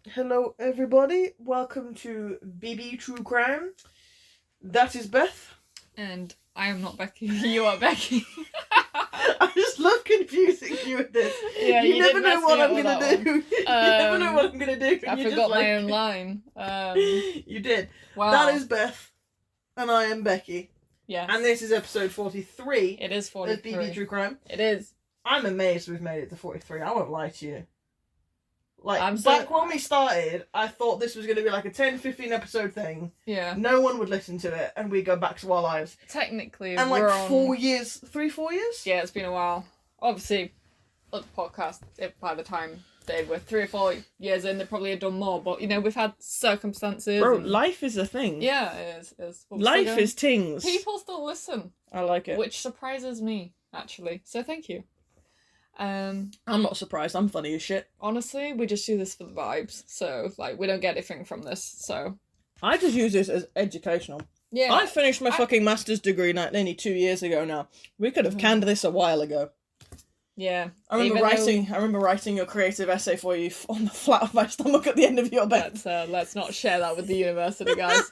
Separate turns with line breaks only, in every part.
Hello, everybody. Welcome to BB True Crime. That is Beth.
And I am not Becky. You are Becky.
I just love confusing you with this.
Yeah,
you never
did
know
mess
what
me up
I'm
with
gonna
that
do.
one.
You never know what I'm gonna do.
I forgot my own line.
You did.
Wow.
That is Beth, and I am Becky.
Yes.
And this is episode 43.
It is 43.
Of BB True Crime.
It is.
I'm amazed we've made it to 43. I won't lie to you. Like,
back
when we started, I thought this was going to be like a 10-15 episode thing.
Yeah.
No one would listen to it, and we go back to our lives.
Technically,
and
we're
like
on...
4 years, 4 years?
Yeah, it's been a while. Obviously, other podcasts, by the time they were 3 or 4 years in, they probably had done more. But, you know, we've had circumstances.
Bro,
and...
life is a thing.
Yeah, it is.
Life is tings.
People still listen.
I like it.
Which surprises me, actually. So thank you.
I'm not surprised. I'm funny as shit.
Honestly, we just do this for the vibes. So, like, we don't get anything from this, so...
I just use this as educational.
Yeah.
I finished my fucking master's degree nearly 2 years ago now. We could have canned this a while ago.
Yeah.
I remember writing your creative essay for you on the flat of my stomach at the end of your bed.
Let's not share that with the university, guys.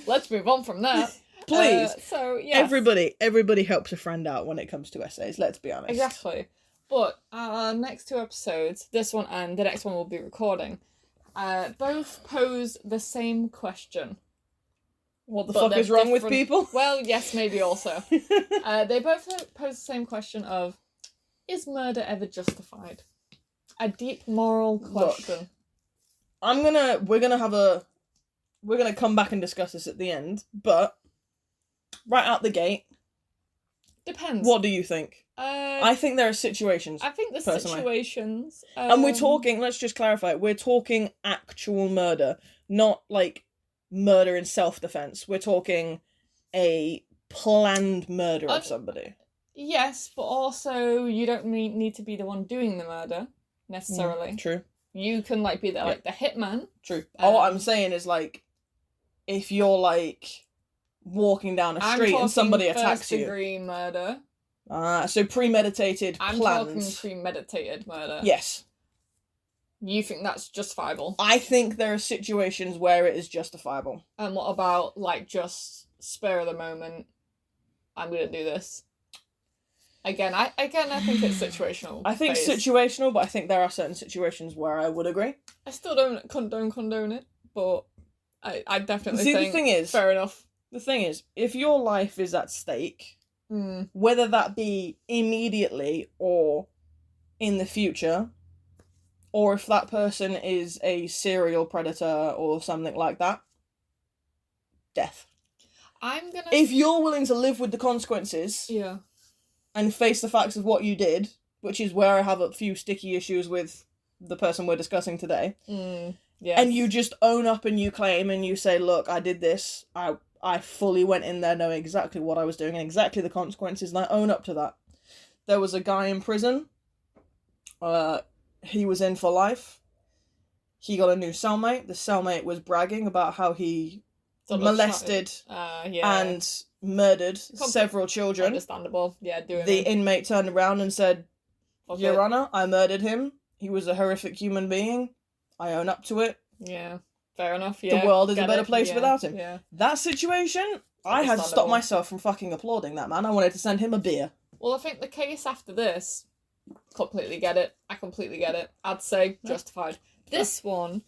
Let's move on from that.
Please.
So, yeah.
Everybody helps a friend out when it comes to essays, let's be honest.
Exactly. But our next 2 episodes, this one and the next one we'll be recording, both pose the same question.
What the fuck is wrong with people?
Well, yes, maybe also. They both pose the same question of, is murder ever justified? A deep moral question.
Look, we're gonna come back and discuss this at the end, but right out the gate,
depends.
What do you think? I think there are situations.
I think the
personally.
situations,
and we're talking. Let's just clarify. We're talking actual murder, not like murder in self-defense. We're talking a planned murder of somebody.
Yes, but also you don't need to be the one doing the murder necessarily.
True.
You can like be the hitman.
True. What I'm saying is like, if you're like walking down a street and somebody attacks you.
First-degree murder.
So premeditated,
I'm
planned.
talking premeditated murder.
Yes.
You think that's justifiable?
I think there are situations where it is justifiable.
And what about, like, just spur of the moment, I'm gonna do this? Again, I think it's situational.
I think situational, but I think there are certain situations where I would agree.
I still don't condone it, but I definitely think
the thing is,
fair enough.
The thing is, if your life is at stake, whether that be immediately or in the future, or if that person is a serial predator or something like that, death. If you're willing to live with the consequences, and face the facts of what you did, which is where I have a few sticky issues with the person we're discussing today, and you just own up and you claim and you say, look, I did this, I fully went in there knowing exactly what I was doing and exactly the consequences, and I own up to that. There was a guy in prison, he was in for life, he got a new cellmate, the cellmate was bragging about how he molested and murdered several children.
Understandable,
The inmate turned around and said, Your Honour, I murdered him, he was a horrific human being, I own up to it.
Yeah, fair enough,
The world is a better place without him. That situation, I had to stop myself from fucking applauding that man. I wanted to send him a beer.
Well, I think the case after this, completely get it. I completely get it. I'd say justified. This one,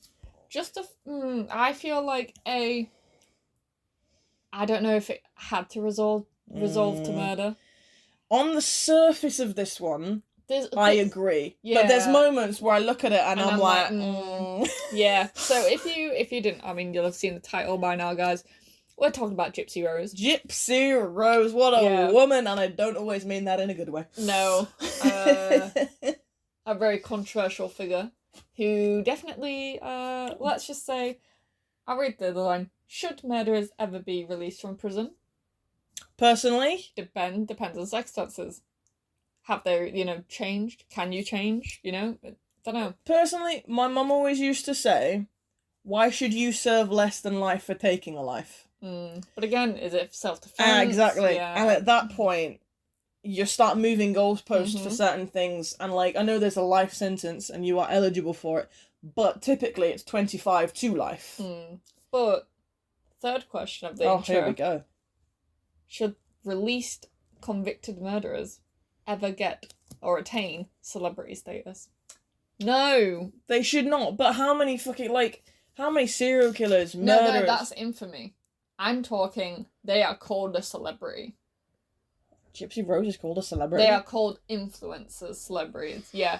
I feel like I don't know if it had to resolve to murder.
On the surface of this one, I agree. Yeah. But there's moments where I look at it and I'm like
Yeah. So if you didn't, I mean, you'll have seen the title by now, guys. We're talking about Gypsy Rose.
Gypsy Rose, what a woman, and I don't always mean that in a good way.
No. A very controversial figure who definitely, let's just say, I'll read the line. Should murderers ever be released from prison?
Personally?
Depends on circumstances. Have they, changed? Can you change? I don't know.
Personally, my mum always used to say, why should you serve less than life for taking a life?
But again, is it self-defense?
Exactly.
Yeah.
And at that point, you start moving goalposts for
Mhm.
certain things, and like I know there's a life sentence and you are eligible for it, but typically it's 25 to life.
But third question of the
Oh,
intro:
here we go.
should released convicted murderers ever get or attain celebrity status? No.
They should not. But how many serial killers, murderers?
No, that's infamy. I'm talking. They are called a celebrity.
Gypsy Rose is called a celebrity?
They are called influencers, celebrities. Yeah.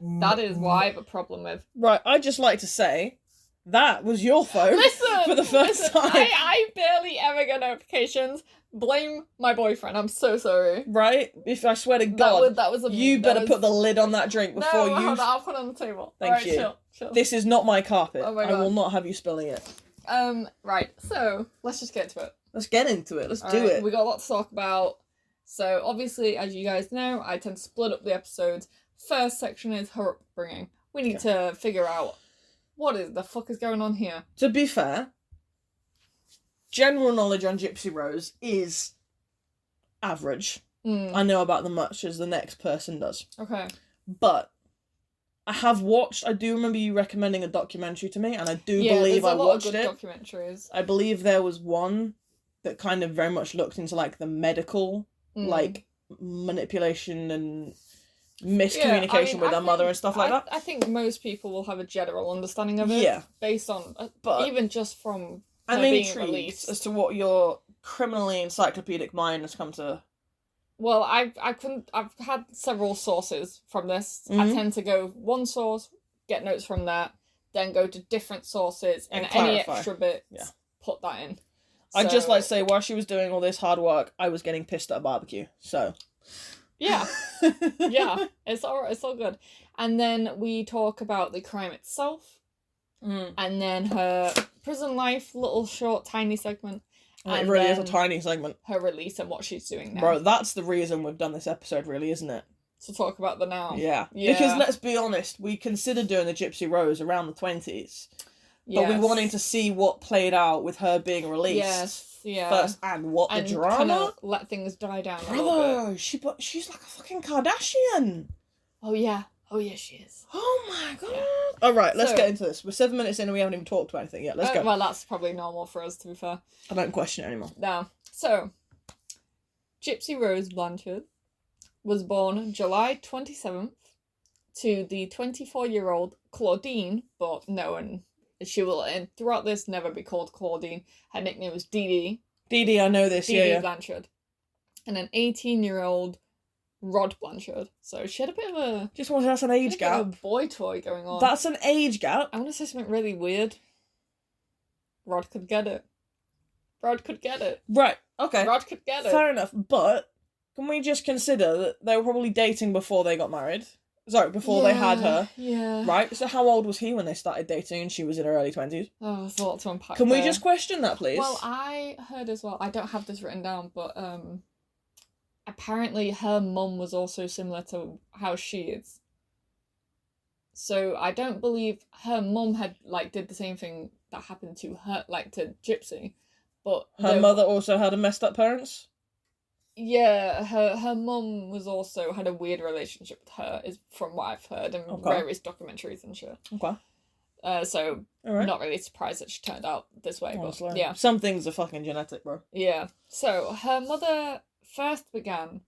That is what I have a problem with.
Right, I'd just like to say, that was your phone.
Listen!
For the first time.
I barely ever get notifications. Blame my boyfriend. I'm so sorry.
Right? If I swear to God,
that was
you better put the lid on that drink before you...
hold on, I'll put it on the table.
Thank you.
Chill.
This is not my carpet.
Oh my
I
God.
will not have you spilling it.
Right, so, let's just get to it.
Let's get into it. Let's do
Alright,
it.
We got a lot to talk about. So, obviously, as you guys know, I tend to split up the episodes. First section is her upbringing. We need to figure out what the fuck is going on here.
To be fair, general knowledge on Gypsy Rose is average. I know about them much as the next person does.
Okay.
But I do remember you recommending a documentary to me, and I do believe
there's
I
a lot
watched
of good
it.
Documentaries.
I believe there was one that kind of very much looked into like the medical, like manipulation and miscommunication with her mother and stuff like that.
I think most people will have a general understanding of it.
Yeah.
Based on,
But
even just from
I'm
being
intrigued
released.
as to what your criminally encyclopedic mind has come to.
Well, I've had several sources from this. I tend to go one source, get notes from that, then go to different sources, and any extra bits, put that in.
I'd just like to say, while she was doing all this hard work, I was getting pissed at a barbecue. So.
Yeah. It's all good. And then we talk about the crime itself, and then her prison life, little short, tiny segment.
It really is a tiny segment.
Her release and what she's doing now.
Bro, that's the reason we've done this episode, really, isn't it?
To talk about the now.
Yeah. Because let's be honest, we considered doing the Gypsy Rose around the 20s. But we wanted to see what played out with her being released first, and what the drama.
Kind of let things die down a little bit.
She's like a fucking Kardashian.
Oh yeah, she is.
Oh my God. Yeah. All right, let's get into this. We're 7 minutes in and we haven't even talked about anything yet. Let's go.
Well, that's probably normal for us, to be fair.
I don't question it anymore.
No. So, Gypsy Rose Blanchard was born July 27th to the 24-year-old Claudine, but she will, throughout this, never be called Claudine. Her nickname was Dee Dee.
Dee Dee, I know this,
Dee Dee Blanchard. And an 18-year-old Rod Blanchard. So she had a bit of a...
Just want to that's an age gap.
A boy toy going on.
That's an age gap.
I want to say something really weird. Rod could get it.
Right, okay.
Rod could get it.
Fair enough, but can we just consider that they were probably dating before they got married? Sorry, before they had her.
Yeah.
Right? So how old was he when they started dating and she was in her early 20s?
Oh, there's a lot to unpack.
Can we just question that, please?
Well, I heard as well, I don't have this written down, but apparently her mum was also similar to how she is. So I don't believe her mum had, did the same thing that happened to her, to Gypsy. But
her mother also had a messed up parents?
Yeah, her mum was also had a weird relationship with her, is from what I've heard in various documentaries and shit.
Okay.
So not really surprised that she turned out this way,
honestly.
But yeah.
Some things are fucking genetic, bro.
Yeah. So her mother first began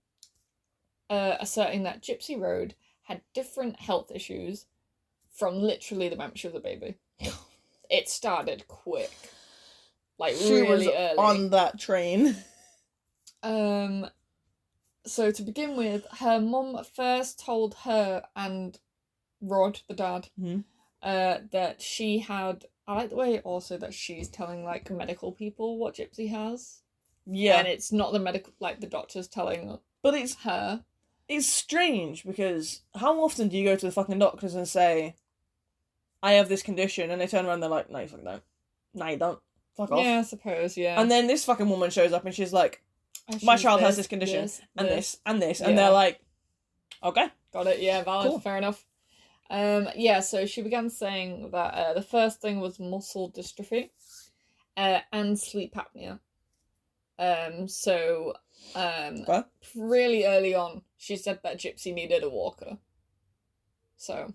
asserting that Gypsy Rose had different health issues from literally the moment she was a baby. It started quick.
She
really
was
early.
On that train.
So to begin with, her mum first told her and Rod, the dad, that she had... I like the way also that she's telling, medical people what Gypsy has.
Yeah.
And it's not the medical... the doctors telling
but it's
her.
It's strange, because how often do you go to the fucking doctors and say, I have this condition, and they turn around and they're like, no, you fucking don't. No, you don't. Fuck off.
Yeah, I suppose, yeah.
And then this fucking woman shows up and she's like, my child has this condition, and this, and this, and they're like, okay.
Got it, yeah, valid,
cool. Fair
enough. So she began saying that the first thing was muscle dystrophy and sleep apnea. So
Okay.
Really early on, she said that Gypsy needed a walker. So,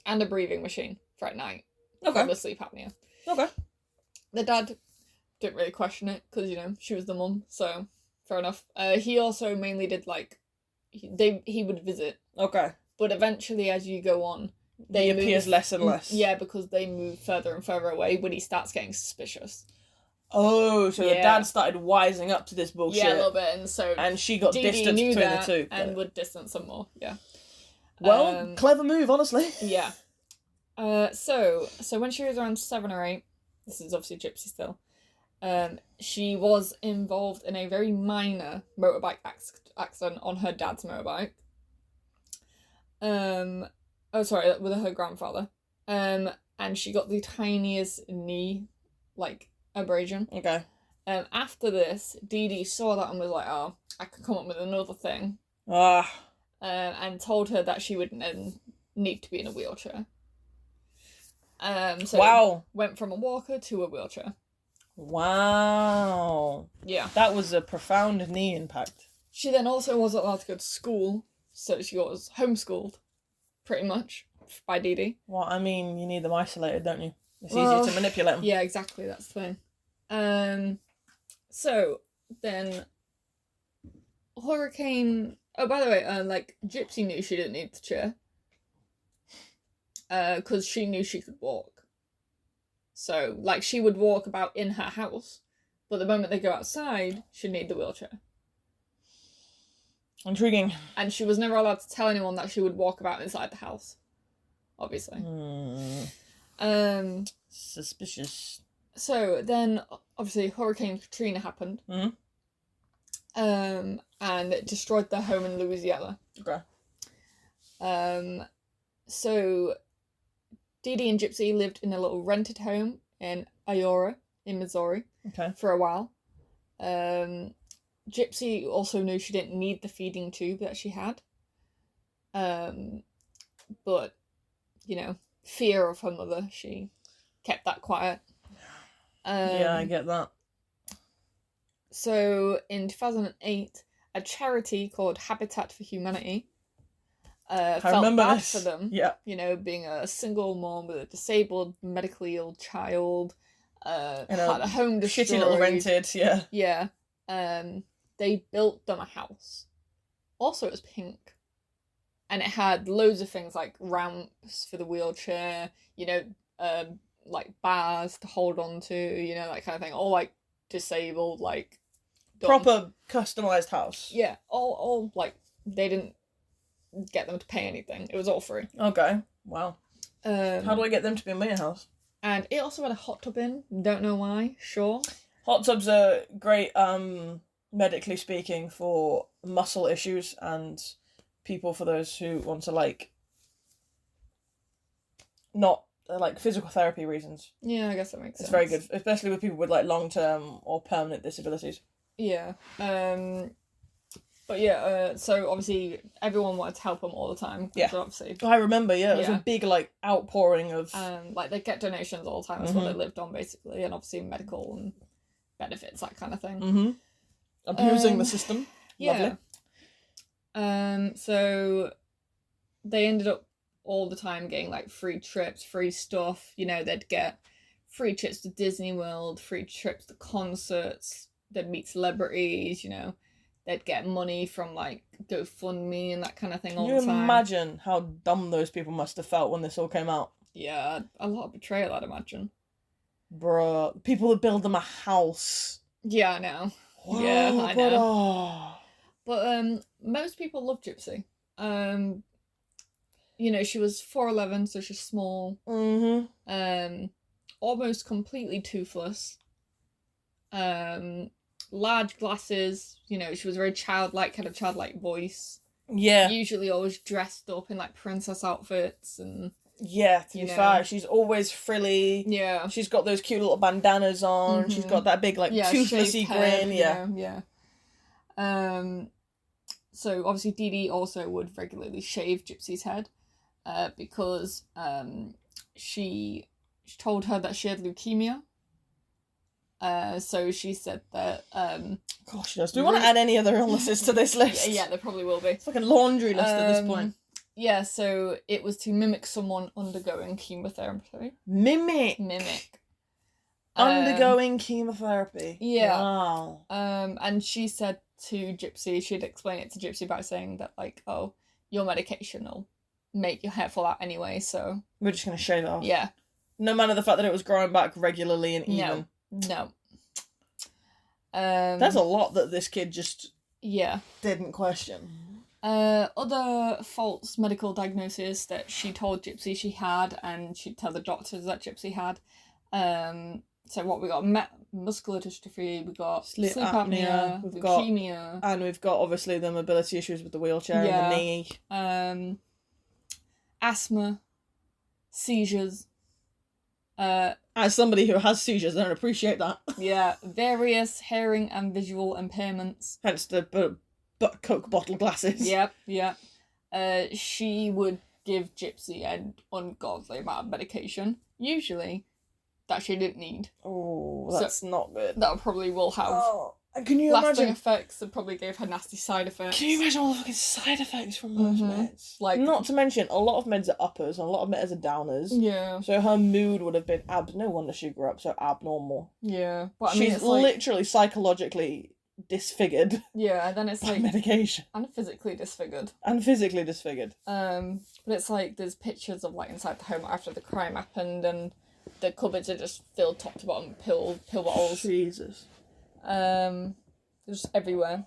and a breathing machine for at night.
Okay.
From the sleep apnea.
Okay.
The dad didn't really question it because, you know, she was the mum, so fair enough. He also mainly did, like, he would visit.
Okay.
But eventually, as you go on,
He appears less and less.
Yeah, because they move further and further away when he starts getting suspicious.
Oh, so the dad started wising up to this bullshit.
Yeah, a little bit, and so
and she got
Dee Dee
distance
knew
between
that
the two.
and would distance them more. Yeah.
Well, clever move, honestly.
Yeah. So when she was around 7 or 8, this is obviously Gypsy still. She was involved in a very minor motorbike accident on her dad's motorbike. With her grandfather. And she got the tiniest knee, like, abrasion.
Okay.
After this, Dee Dee saw that and was like, oh, I could come up with another thing. And told her that she would need to be in a wheelchair. So went from a walker to a wheelchair.
Wow.
Yeah.
That was a profound knee impact.
She then also wasn't allowed to go to school, so she was homeschooled, pretty much, by Dee Dee.
Well, I mean, you need them isolated, don't you? It's easier to manipulate them.
Yeah, exactly, that's the thing. So, then, Hurricane... Oh, by the way, like, Gypsy knew she didn't need the chair. Because she knew she could walk. So, like, she would walk about in her house, but the moment they go outside, she'd need the wheelchair.
Intriguing.
And she was never allowed to tell anyone that she would walk about inside the house. Obviously.
Suspicious.
So, then, obviously, Hurricane Katrina happened.
Mm-hmm.
And it destroyed their home in Louisiana.
Okay.
So, Dee Dee and Gypsy lived in a little rented home in Iora, in Missouri, for a while. Gypsy also knew she didn't need the feeding tube that she had. But, you know, fear of her mother, she kept that quiet.
Yeah, I get that.
So, in 2008, a charity called Habitat for Humanity felt bad for them.
Yeah.
You know, being a single mom with a disabled, medically ill child, had a home destroyed.
Shitty little rented, yeah.
Yeah. They built them a house. Also, it was pink. And it had loads of things like ramps for the wheelchair, you know, like bars to hold on to, you know, that kind of thing. All like disabled, like done.
Proper customised house.
Yeah, all like they didn't get them to pay anything. It was all free.
Okay. Wow. How do I get them to be in my house?
And it also had a hot tub in. Don't know why. Sure.
Hot tubs are great, medically speaking, for muscle issues and people for those who want to, like, not, like, physical therapy reasons.
Yeah, I guess that makes sense.
It's very good, especially with people with, like, long-term or permanent disabilities.
Yeah. But yeah, so obviously everyone wanted to help them all the time.
Yeah.
So obviously.
I remember, yeah, it was a big, like, outpouring of...
like, they get donations all the time. That's what they lived on, basically. And obviously medical and benefits, that kind of thing.
Mm-hmm. Abusing the system.
Yeah.
Lovely.
So they ended up all the time getting, like, free trips, free stuff. You know, they'd get free trips to Disney World, free trips to concerts. They'd meet celebrities, you know. They'd get money from, like, GoFundMe and that kind of thing all the time.
Can you imagine how dumb those people must have felt when this all came out?
Yeah, a lot of betrayal, I'd imagine.
Bruh. People that build them a house.
Yeah, I know.
Whoa,
yeah, I know.
Brother.
But most people love Gypsy. You know, she was 4'11", so she's small.
Mm-hmm.
Almost completely toothless. Large glasses, you know, she was very childlike, had a childlike voice.
Yeah.
Usually always dressed up in, like, princess outfits and...
Yeah, to be fair, she's always frilly.
Yeah.
She's got those cute little bandanas on. Mm-hmm. She's got that big, like, toothlessy grin.
Yeah. So, obviously, Dee Dee also would regularly shave Gypsy's head because she told her that she had leukemia. So she said that
Gosh, she does. Do we want to add any other illnesses to this list?
yeah, there probably will be.
It's like a laundry list at this point.
Yeah, so it was to mimic someone undergoing chemotherapy.
Mimic. Undergoing chemotherapy.
Yeah.
Wow.
And she said to Gypsy, she'd explain it to Gypsy by saying that, like, oh, your medication will make your hair fall out anyway, so...
We're just going to shave it off.
Yeah.
No matter the fact that it was growing back regularly and even.
No.
There's a lot that this kid just...
Yeah.
Didn't question.
Other false medical diagnoses that she told Gypsy she had, and she'd tell the doctors that Gypsy had. So what we got? Muscular dystrophy, we got sleep apnea, leukemia.
And we've got, obviously, the mobility issues with the wheelchair and the knee.
Asthma, seizures.
As somebody who has seizures, I don't appreciate that.
Yeah, various hearing and visual impairments.
Hence the Coke bottle glasses.
Yep. She would give Gypsy an ungodly amount of medication, usually, that she didn't need.
Oh, that's not good.
That probably will have
can you
lasting
imagine
effects and probably gave her nasty side effects.
Can you imagine all the fucking side effects from those meds?
Like,
not to mention, a lot of meds are uppers and a lot of meds are downers.
Yeah.
So her mood would have been no wonder she grew up so abnormal.
Yeah. But I
mean, she's
it's like,
literally psychologically disfigured.
Yeah, and then it's like
medication.
And physically disfigured.
But
it's like there's pictures of like inside the home after the crime happened, and the cupboards are just filled top to bottom with pill bottles.
Jesus.
Just everywhere.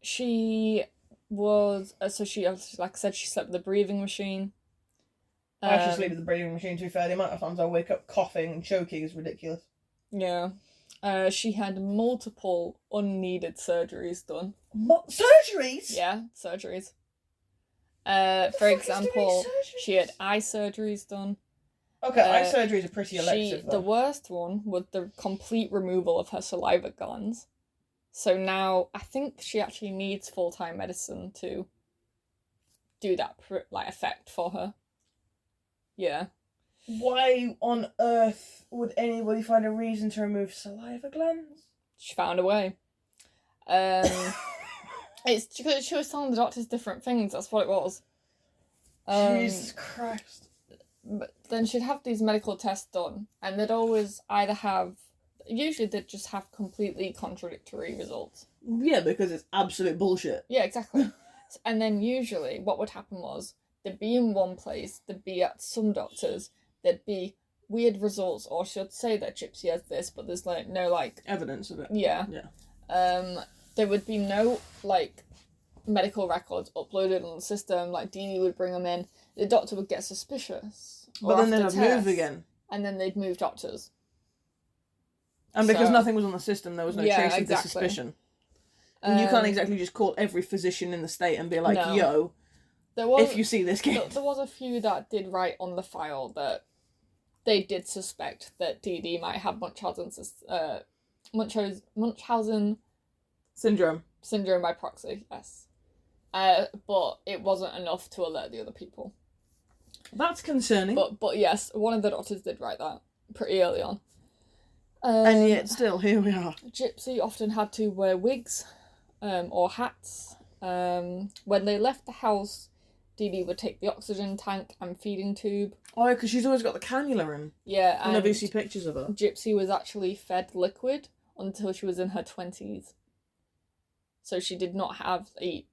She was so she, like I said, she slept with a breathing machine.
I actually sleep with the breathing machine, to be fair. The amount of times I wake up coughing and choking is ridiculous.
Yeah. She had multiple unneeded surgeries done.
What? Surgeries?
Yeah, surgeries. For example, she had eye surgeries done.
Okay, eye surgeries are pretty elective, though.
The worst one was the complete removal of her saliva glands. So now, I think she actually needs full-time medicine to do that, effect for her. Yeah.
Why on earth would anybody find a reason to remove saliva glands?
She found a way. It's because she was telling the doctors different things, that's what it was.
Jesus Christ.
But then she'd have these medical tests done, and they'd always usually they'd just have completely contradictory results.
Yeah, because it's absolute bullshit.
Yeah, exactly. And then usually what would happen was, they'd be in one place, they'd be at some doctors, there'd be weird results, or she'd say that Gypsy has this, but there's like no like
evidence of it.
Yeah. There would be no like medical records uploaded on the system. Like Dee Dee would bring them in, the doctor would get suspicious,
but then they'd move again,
and then they'd move doctors.
And because nothing was on the system, there was no trace of the suspicion. And you can't exactly just call every physician in the state and be like, yo, if you see this kid.
There was a few that did write on the file that they did suspect that Dee Dee might have Munchausen syndrome by proxy, yes. But it wasn't enough to alert the other people.
That's concerning.
But yes, one of the doctors did write that pretty early on.
And yet still, here we are.
Gypsy often had to wear wigs or hats. When they left the house, Dee Dee would take the oxygen tank and feeding tube.
Oh, because she's always got the cannula in.
Yeah,
whenever you see pictures of her.
Gypsy was actually fed liquid until she was in her 20s. So she did not eat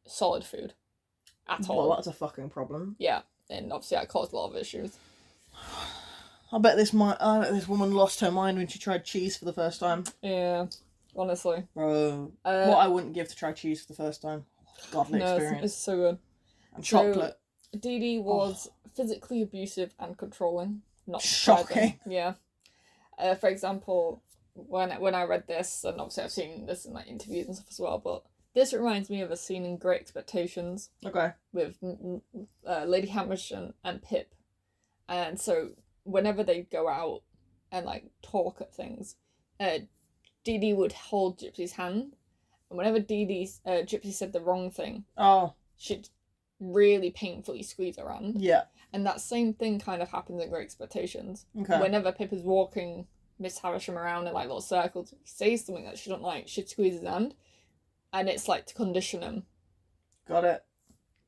solid food at all.
Well, that's a fucking problem.
Yeah, and obviously that caused a lot of issues.
I bet this woman lost her mind when she tried cheese for the first time.
Yeah, honestly.
Bro, what I wouldn't give to try cheese for the first time. Godly experience.
It's so good.
And chocolate.
Dee Dee was physically abusive and controlling. Not
shocking.
Yeah. For example, when I read this, and obviously I've seen this in like interviews and stuff as well, but this reminds me of a scene in Great Expectations.
Okay.
With Lady Hammersham and Pip. And so whenever they go out and like talk at things, Dee Dee would hold Gypsy's hand, and whenever Gypsy said the wrong thing, she'd really painfully squeeze her hand.
Yeah.
And that same thing kind of happens in Great Expectations.
Okay.
Whenever Pip is walking Miss Havisham around in like little circles. If he says something that she don't like, she'd squeeze his hand, and it's like to condition him.
Got it.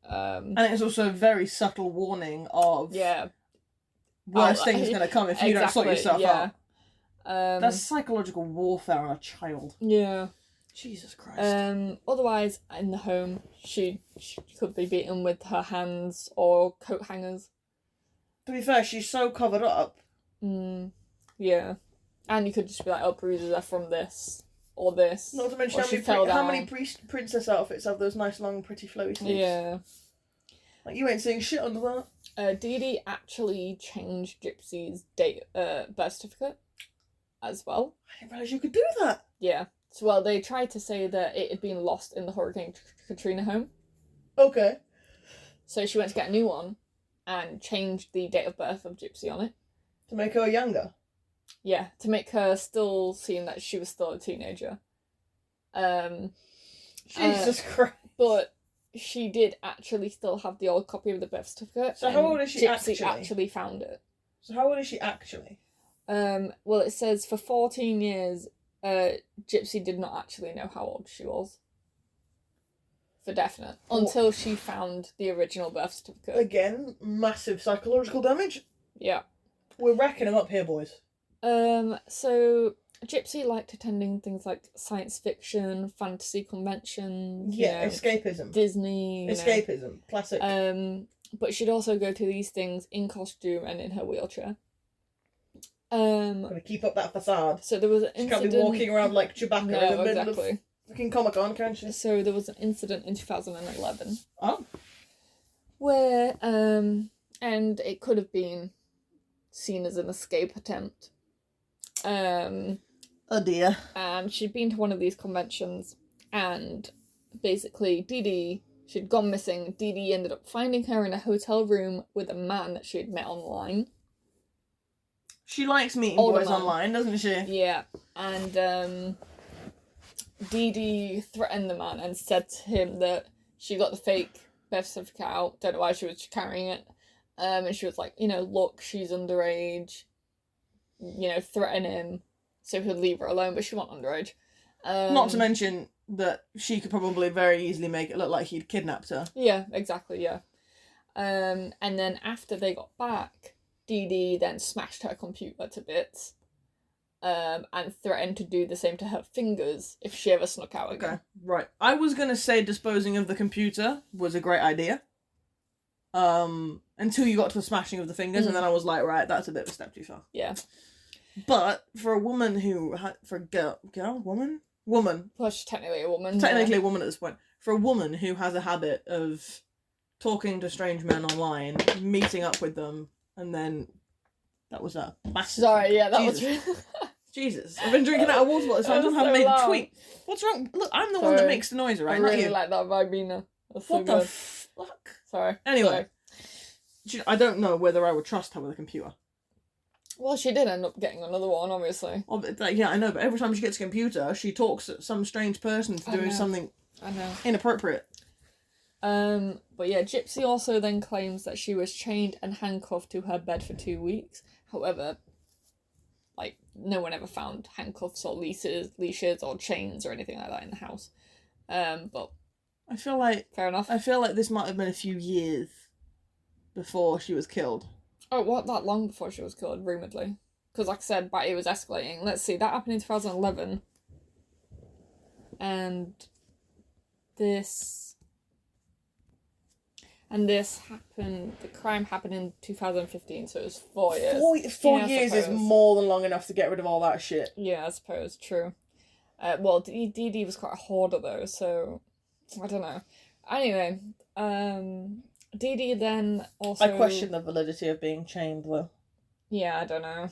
And it's also a very subtle warning of worse things going to come if you don't sort yourself out. That's psychological warfare on a child.
Yeah.
Jesus Christ.
Otherwise, in the home, she could be beaten with her hands or coat hangers.
To be fair, she's so covered up.
Yeah. And you could just be like, oh, bruises are from this or this.
Not to mention how many princess outfits have those nice long pretty flowy sleeves.
Yeah.
Like, you ain't seeing shit under that.
Dee Dee actually changed Gypsy's birth certificate as well.
I didn't realise you could do that.
Yeah. So, well, they tried to say that it had been lost in the Hurricane Katrina home.
Okay.
So she went to get a new one and changed the date of birth of Gypsy on it.
To make her younger?
Yeah, to make her still seem that she was still a teenager.
Jesus Christ.
But she did actually still have the old copy of the birth certificate.
So how old is she
Gypsy actually found it.
So how old is she actually?
Well, it says for 14 years, Gypsy did not actually know how old she was. For definite. Until she found the original birth certificate.
Again, massive psychological damage.
Yeah.
We're racking them up here, boys.
So Gypsy liked attending things like science fiction, fantasy conventions.
Yeah, escapism.
Disney.
Escapism. Classic.
But she'd also go to these things in costume and in her wheelchair.
Gotta keep up that facade.
So there was an incident.
She can't be walking around like Chewbacca in the middle of fucking Comic-Con, can she?
So there was an incident in 2011.
Oh.
Where, and it could have been seen as an escape attempt.
Oh dear.
And she'd been to one of these conventions, and basically Dee Dee, she'd gone missing. Dee Dee ended up finding her in a hotel room with a man that she'd met online.
She likes meeting boys online, doesn't she?
Yeah. And Dee Dee threatened the man and said to him that she got the fake birth certificate out, don't know why she was carrying it. And she was like, look, she's underage. Threaten him so he'll leave her alone, but she wasn't underage.
Not to mention that she could probably very easily make it look like he'd kidnapped her.
Yeah, exactly, yeah. And then after they got back, Dee Dee then smashed her computer to bits. And threatened to do the same to her fingers if she ever snuck out again.
Okay, right. I was going to say disposing of the computer was a great idea. Until you got to the smashing of the fingers, and then I was like, right, that's a bit of a step too far.
Yeah.
But for a woman who woman?
Well, she's technically a woman.
Technically a woman at this point. For a woman who has a habit of talking to strange men online, meeting up with them, and then that was a massive...
Sorry, yeah, that
Jesus.
was...
Jesus, I've been drinking out of water bottle, so I don't have made a tweet. What's wrong? Look, I'm the one that makes the noise, right?
I really like that Vibina. That's
what
so
the
good.
fuck?
Sorry.
Anyway, I don't know whether I would trust her with a computer.
Well, she did end up getting another one, obviously.
Oh, but, yeah, I know, but every time she gets a computer, she talks at some strange person doing something inappropriate.
But yeah, Gypsy also then claims that she was chained and handcuffed to her bed for 2 weeks. However, no one ever found handcuffs or leashes or chains or anything like that in the house. But
I feel like...
Fair enough.
I feel like this might have been a few years before she was killed.
Oh, what, that long before she was killed, rumouredly? Because, like I said, it was escalating. Let's see, that happened in 2011. And this happened, the crime happened in 2015, so it was 4 years.
Four years is more than long enough to get rid of all that shit.
Yeah, I suppose, true. Well, Dee Dee was quite a hoarder, though, so I don't know. Anyway, Dee Dee then also...
I question the validity of being chained, though.
Yeah, I don't know.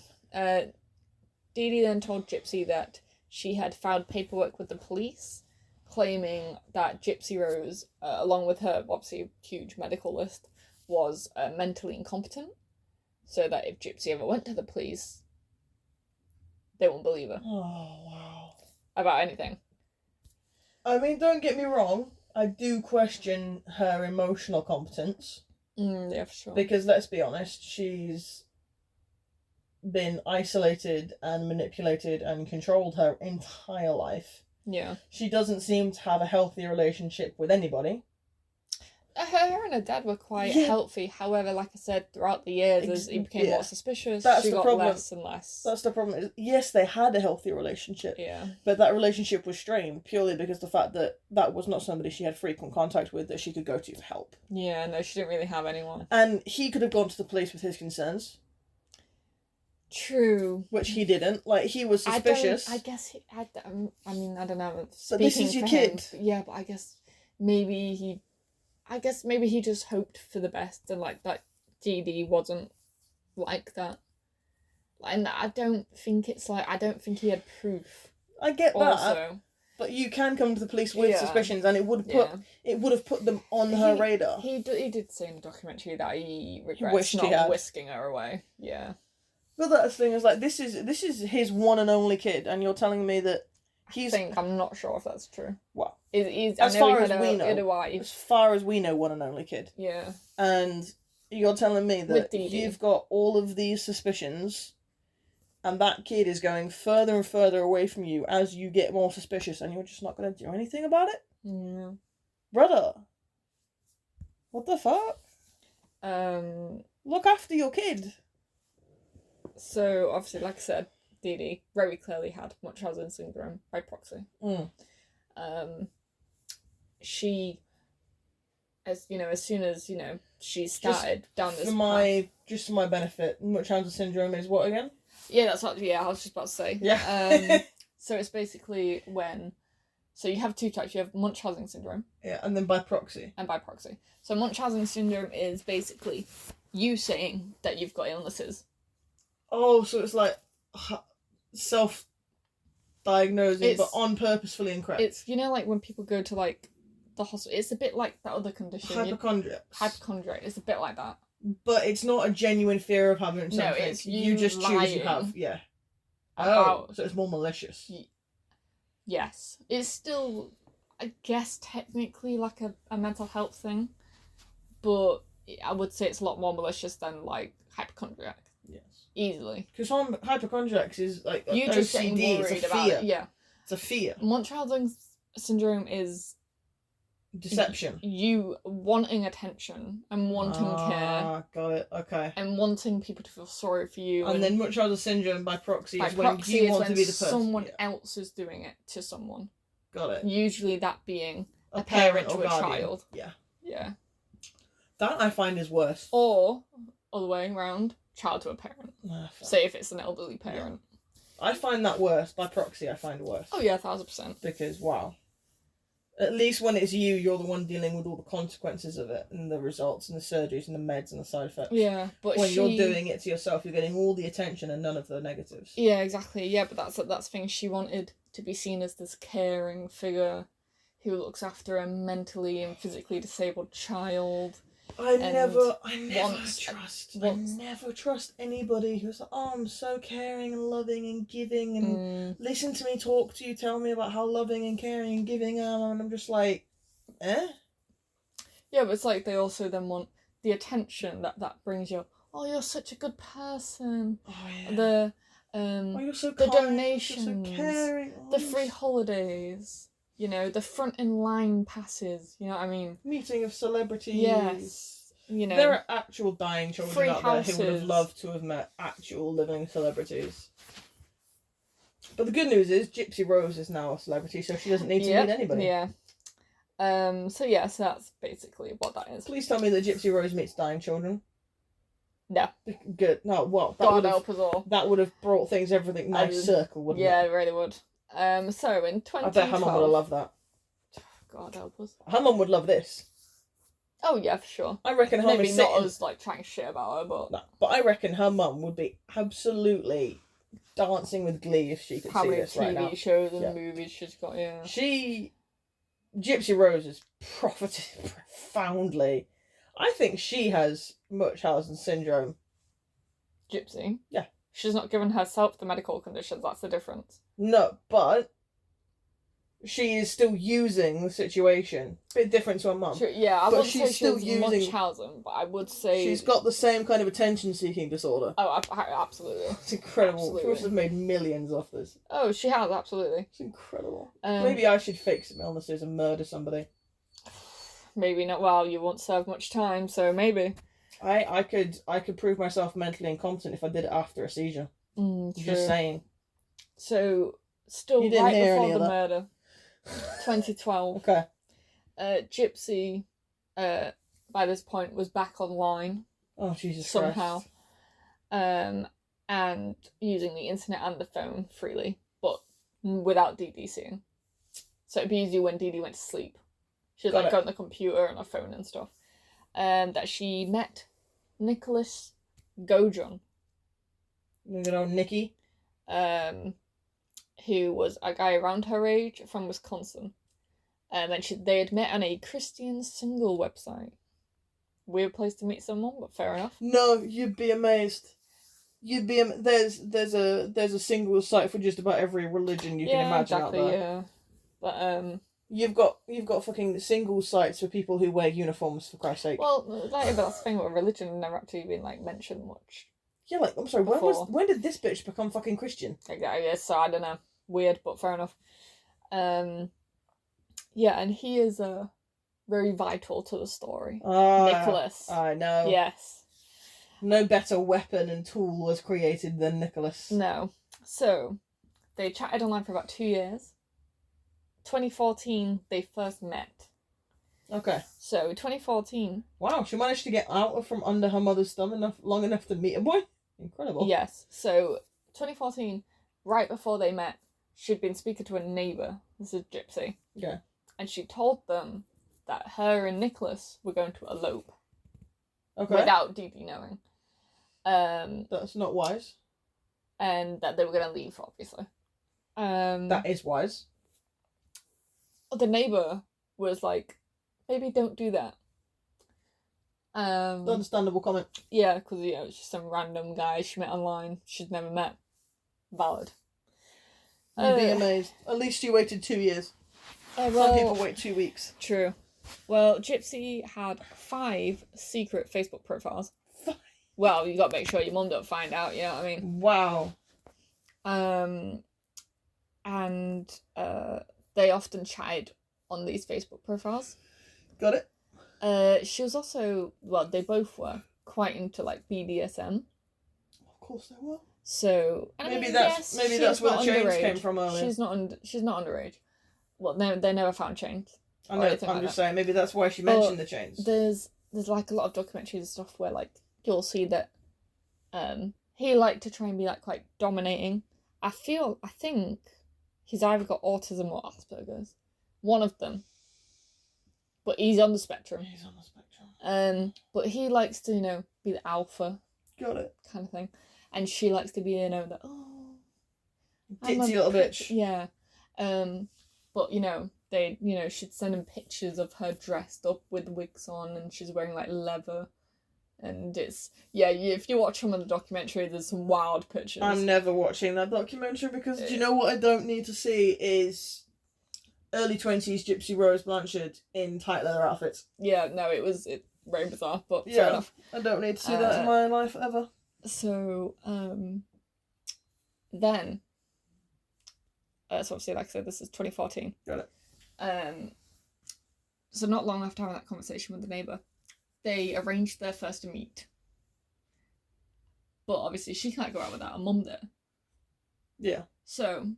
Dee Dee then told Gypsy that she had filed paperwork with the police, claiming that Gypsy Rose, along with her, obviously, huge medical list, was mentally incompetent, so that if Gypsy ever went to the police, they wouldn't believe her.
Oh, wow.
About anything.
I mean, don't get me wrong, I do question her emotional competence.
Yeah, for sure.
Because, let's be honest, she's been isolated and manipulated and controlled her entire life.
Yeah.
She doesn't seem to have a healthy relationship with anybody.
Her and her dad were quite healthy. However, like I said, throughout the years, as he became more suspicious, she got less and less.
That's the problem. Yes, they had a healthy relationship.
Yeah.
But that relationship was strained purely because the fact that that was not somebody she had frequent contact with that she could go to for help.
Yeah, no, she didn't really have anyone.
And he could have gone to the police with his concerns.
True.
Which he didn't. Like, he was suspicious.
I guess I mean, I don't know.
But this is your kid.
Yeah, but I guess maybe he just hoped for the best, and like that Dee Dee wasn't like that. And I don't think he had proof.
I get that.
Also.
But you can come to the police with suspicions, and it would have put them on her radar.
He did say in the documentary that he regrets not whisking her away. Yeah.
But that's the thing, is like, this is his one and only kid, and you're telling me that
I'm not sure if that's true.
Well,
as far as we know,
one and only kid.
Yeah.
And you're telling me that you've got all of these suspicions, and that kid is going further and further away from you as you get more suspicious, and you're just not going to do anything about it?
Yeah.
Brother. What the fuck? Look after your kid.
So, obviously, like I said, Dee Dee very clearly had Munchausen syndrome by proxy. She, as soon as, she started down this path.
Just for my benefit, Munchausen syndrome is what again?
Yeah, that's what, I was just about to say.
Yeah.
So it's basically so you have two types. You have Munchausen syndrome.
Yeah, and then by proxy.
And by proxy. So Munchausen syndrome is basically you saying that you've got illnesses.
Oh, so it's like self-diagnosing, but unpurposefully incorrect.
It's, like when people go to, like, the hospital, it's a bit like that other condition. Hypochondriac. It's a bit like that. But
it's not a genuine fear of having something.
No, it's
you just choose you have. Yeah. So it's more malicious.
Yes. It's still, I guess, technically like a mental health thing, but I would say it's a lot more malicious than, like, hypochondriac.
Yes.
Easily.
Because hypochondriacs is like
you just getting worried
it's a
about
fear.
it. Yeah.
It's a fear.
Munchausen syndrome is
deception.
You wanting attention and wanting care.
Got it. Okay.
And wanting people to feel sorry for you.
And then Munchausen syndrome by proxy is when you want to be the person.
Someone else is doing it to someone.
Got it.
Usually that being a parent to a child.
Yeah.
Yeah.
That I find is worse.
Or other way around. Child to a parent. Say if it's an elderly parent.
Yeah. I find that worse. By proxy, I find worse.
Oh yeah, 1000%.
Because, wow. At least when it's you're the one dealing with all the consequences of it, and the results, and the surgeries, and the meds, and the side effects.
Yeah, but
when you're doing it to yourself, you're getting all the attention and none of the negatives.
Yeah, exactly. Yeah, but that's the thing. She wanted to be seen as this caring figure who looks after a mentally and physically disabled child.
I never trust anybody who's like, oh, I'm so caring and loving and giving and listen to me talk to you, tell me about how loving and caring and giving I am, and I'm just like, eh? Yeah,
but it's like they also then want the attention that brings you. Oh, you're such a good person.
Oh yeah. You're so kind,
donations,
you're so caring.
The free holidays. The front in line passes, you know what I mean?
Meeting of celebrities.
Yes.
There are actual dying children
free
out
houses.
There who would have loved to have met actual living celebrities. But the good news is Gypsy Rose is now a celebrity, so she doesn't need to meet anybody.
Yeah. So that's basically what that is.
Please tell me that Gypsy Rose meets dying children.
No.
Good. No, well,
God help us all.
That would have brought everything nice circle, wouldn't it?
Yeah, it really would. So in 2012... I
bet her mum would have loved that.
God help us.
Her mum would love this.
Oh yeah, for sure.
I reckon her mum
maybe not us like chatting shit about her, but...
No, but I reckon her mum would be absolutely dancing with glee if she could see this right now.
How many TV shows and movies she's got, yeah.
Gypsy Rose has profited profoundly. I think she has Munchausen syndrome.
Gypsy?
Yeah.
She's not given herself the medical conditions, that's the difference.
No, but she is still using the situation. Bit different to her mum.
Sure, yeah, I
But
wouldn't
she's
say
still
she's
using-
Munchausen, but I would say
She's got the same kind of attention-seeking disorder.
Oh, absolutely.
It's incredible.
Absolutely.
She must have made millions off this.
Oh, she has absolutely.
It's incredible.
Um,
Maybe I should fake some illnesses and murder somebody.
Maybe not. Well, you won't serve much time, so maybe.
I could prove myself mentally incompetent if I did it after a seizure.
True.
Just saying.
So, still
You didn't
right
hear
before
any
the
of that.
murder, 2012.
Okay.
Gypsy, by this point, was back online
Oh, Jesus
somehow,
Christ.
and using the internet and the phone freely, but without Dee Dee seeing. So it'd be easier when Dee Dee went to sleep. She'd
Got
like
it.
go on the computer and her phone and stuff. That she met Nicholas Gojon,
You know, Nikki.
who was a guy around her age from Wisconsin. And they had met on a Christian single website. Weird place to meet someone, but fair enough.
No, you'd be amazed. There's a single site for just about every religion you can imagine
exactly,
out there.
yeah. But
You've got fucking single sites for people who wear uniforms, for Christ's sake.
well, like, but that's the thing with religion, never actually been like mentioned much.
Yeah, like, I'm sorry,
Before.
when did this bitch become fucking Christian?
I guess, so I don't know. Weird, but fair enough. Yeah, and he is very vital to the story. Nicholas.
I know.
Yes.
No better weapon and tool was created than Nicholas.
No. So, they chatted online for about 2 years. 2014, they first met.
Okay.
So, 2014.
Wow, she managed to get out from under her mother's thumb long enough to meet a boy? Incredible.
Yes. So, 2014, right before they met, she'd been speaking to a neighbour. This is Gypsy.
Okay.
And she told them that her and Nicholas were going to elope.
Okay.
Without Dee Dee knowing.
That's not wise.
And that they were going to leave, obviously.
That is wise.
The neighbour was like, maybe don't do that.
Understandable comment.
Yeah, because, you know, it's just some random guy she met online she'd never met. Valid.
You'd be amazed. At least she waited 2 years.
Well,
Some people wait 2 weeks.
True. Well, Gypsy had 5 secret Facebook profiles. Well, you got to make sure your mum don't find out, you know what I mean?
Wow.
And they often chatted on these Facebook profiles.
Got it?
She was also, well, they both were quite into like BDSM.
Of course they were.
So
Maybe that's where the chains came from earlier.
She's not underage. Well, no, they never found chains.
I know. I'm just saying. Maybe that's why she mentioned the chains.
There's like a lot of documentaries and stuff where like you'll see that he liked to try and be like quite dominating. I think he's either got autism or Asperger's. One of them. But he's on the spectrum.
He's on the spectrum.
But he likes to, you know, be the alpha.
Got it.
Kind of thing. And she likes to be, you know, the
Ditzy little bitch.
Yeah. But, you know, she'd send him pictures of her dressed up with wigs on and she's wearing like leather. And it's, if you watch some of the documentary, there's some wild pictures.
I'm never watching that documentary because do you know what I don't need to see is early 20s Gypsy Rose Blanchard in tight leather outfits.
Yeah, no, it's very bizarre, but fair enough.
I don't need to see that in my life ever.
So, then, so obviously, like I said, this is 2014.
Got it.
So not long after having that conversation with the neighbour, they arranged their first meet. But obviously she can't go out without her mum there.
Yeah.
So,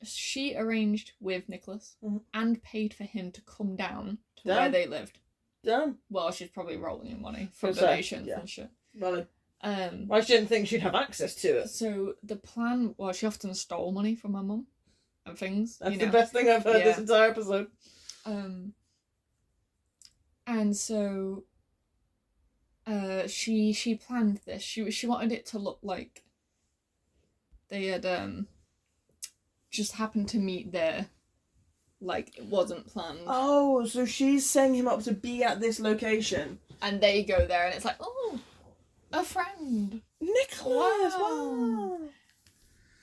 she arranged with Nicholas and paid for him to come down to where they lived.
Damn.
Well, she's probably rolling in money for donations and shit.
Valid. I didn't think she'd have access to it.
So the plan, well, she often stole money from her mum and things.
That's the best thing I've heard this entire episode.
And so she planned this. She wanted it to look like they had just happened to meet there. Like, it wasn't planned.
Oh, so she's setting him up to be at this location.
And they go there and it's like, oh, a friend.
Nicholas!
Wow.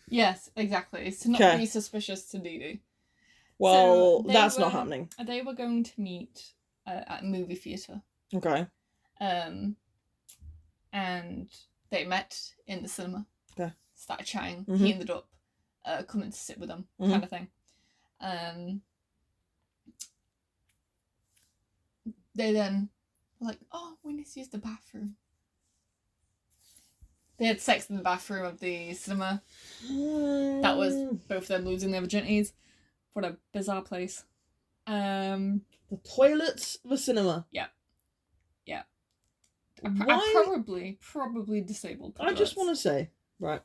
Yes, exactly. It's to not
Okay.
be suspicious to Dee Dee.
Well,
So
that's not happening.
They were going to meet at a movie theatre.
Okay.
And they met in the cinema.
Okay.
Started chatting.
Mm-hmm.
He ended up coming to sit with them, kind of thing. They then were like, oh, we need to use the bathroom. They had sex in the bathroom of the cinema. That was both of them losing their virginities. What a bizarre place.
The toilets of a cinema.
Yeah.
Why?
Probably disabled
toilets. I just want to say, right.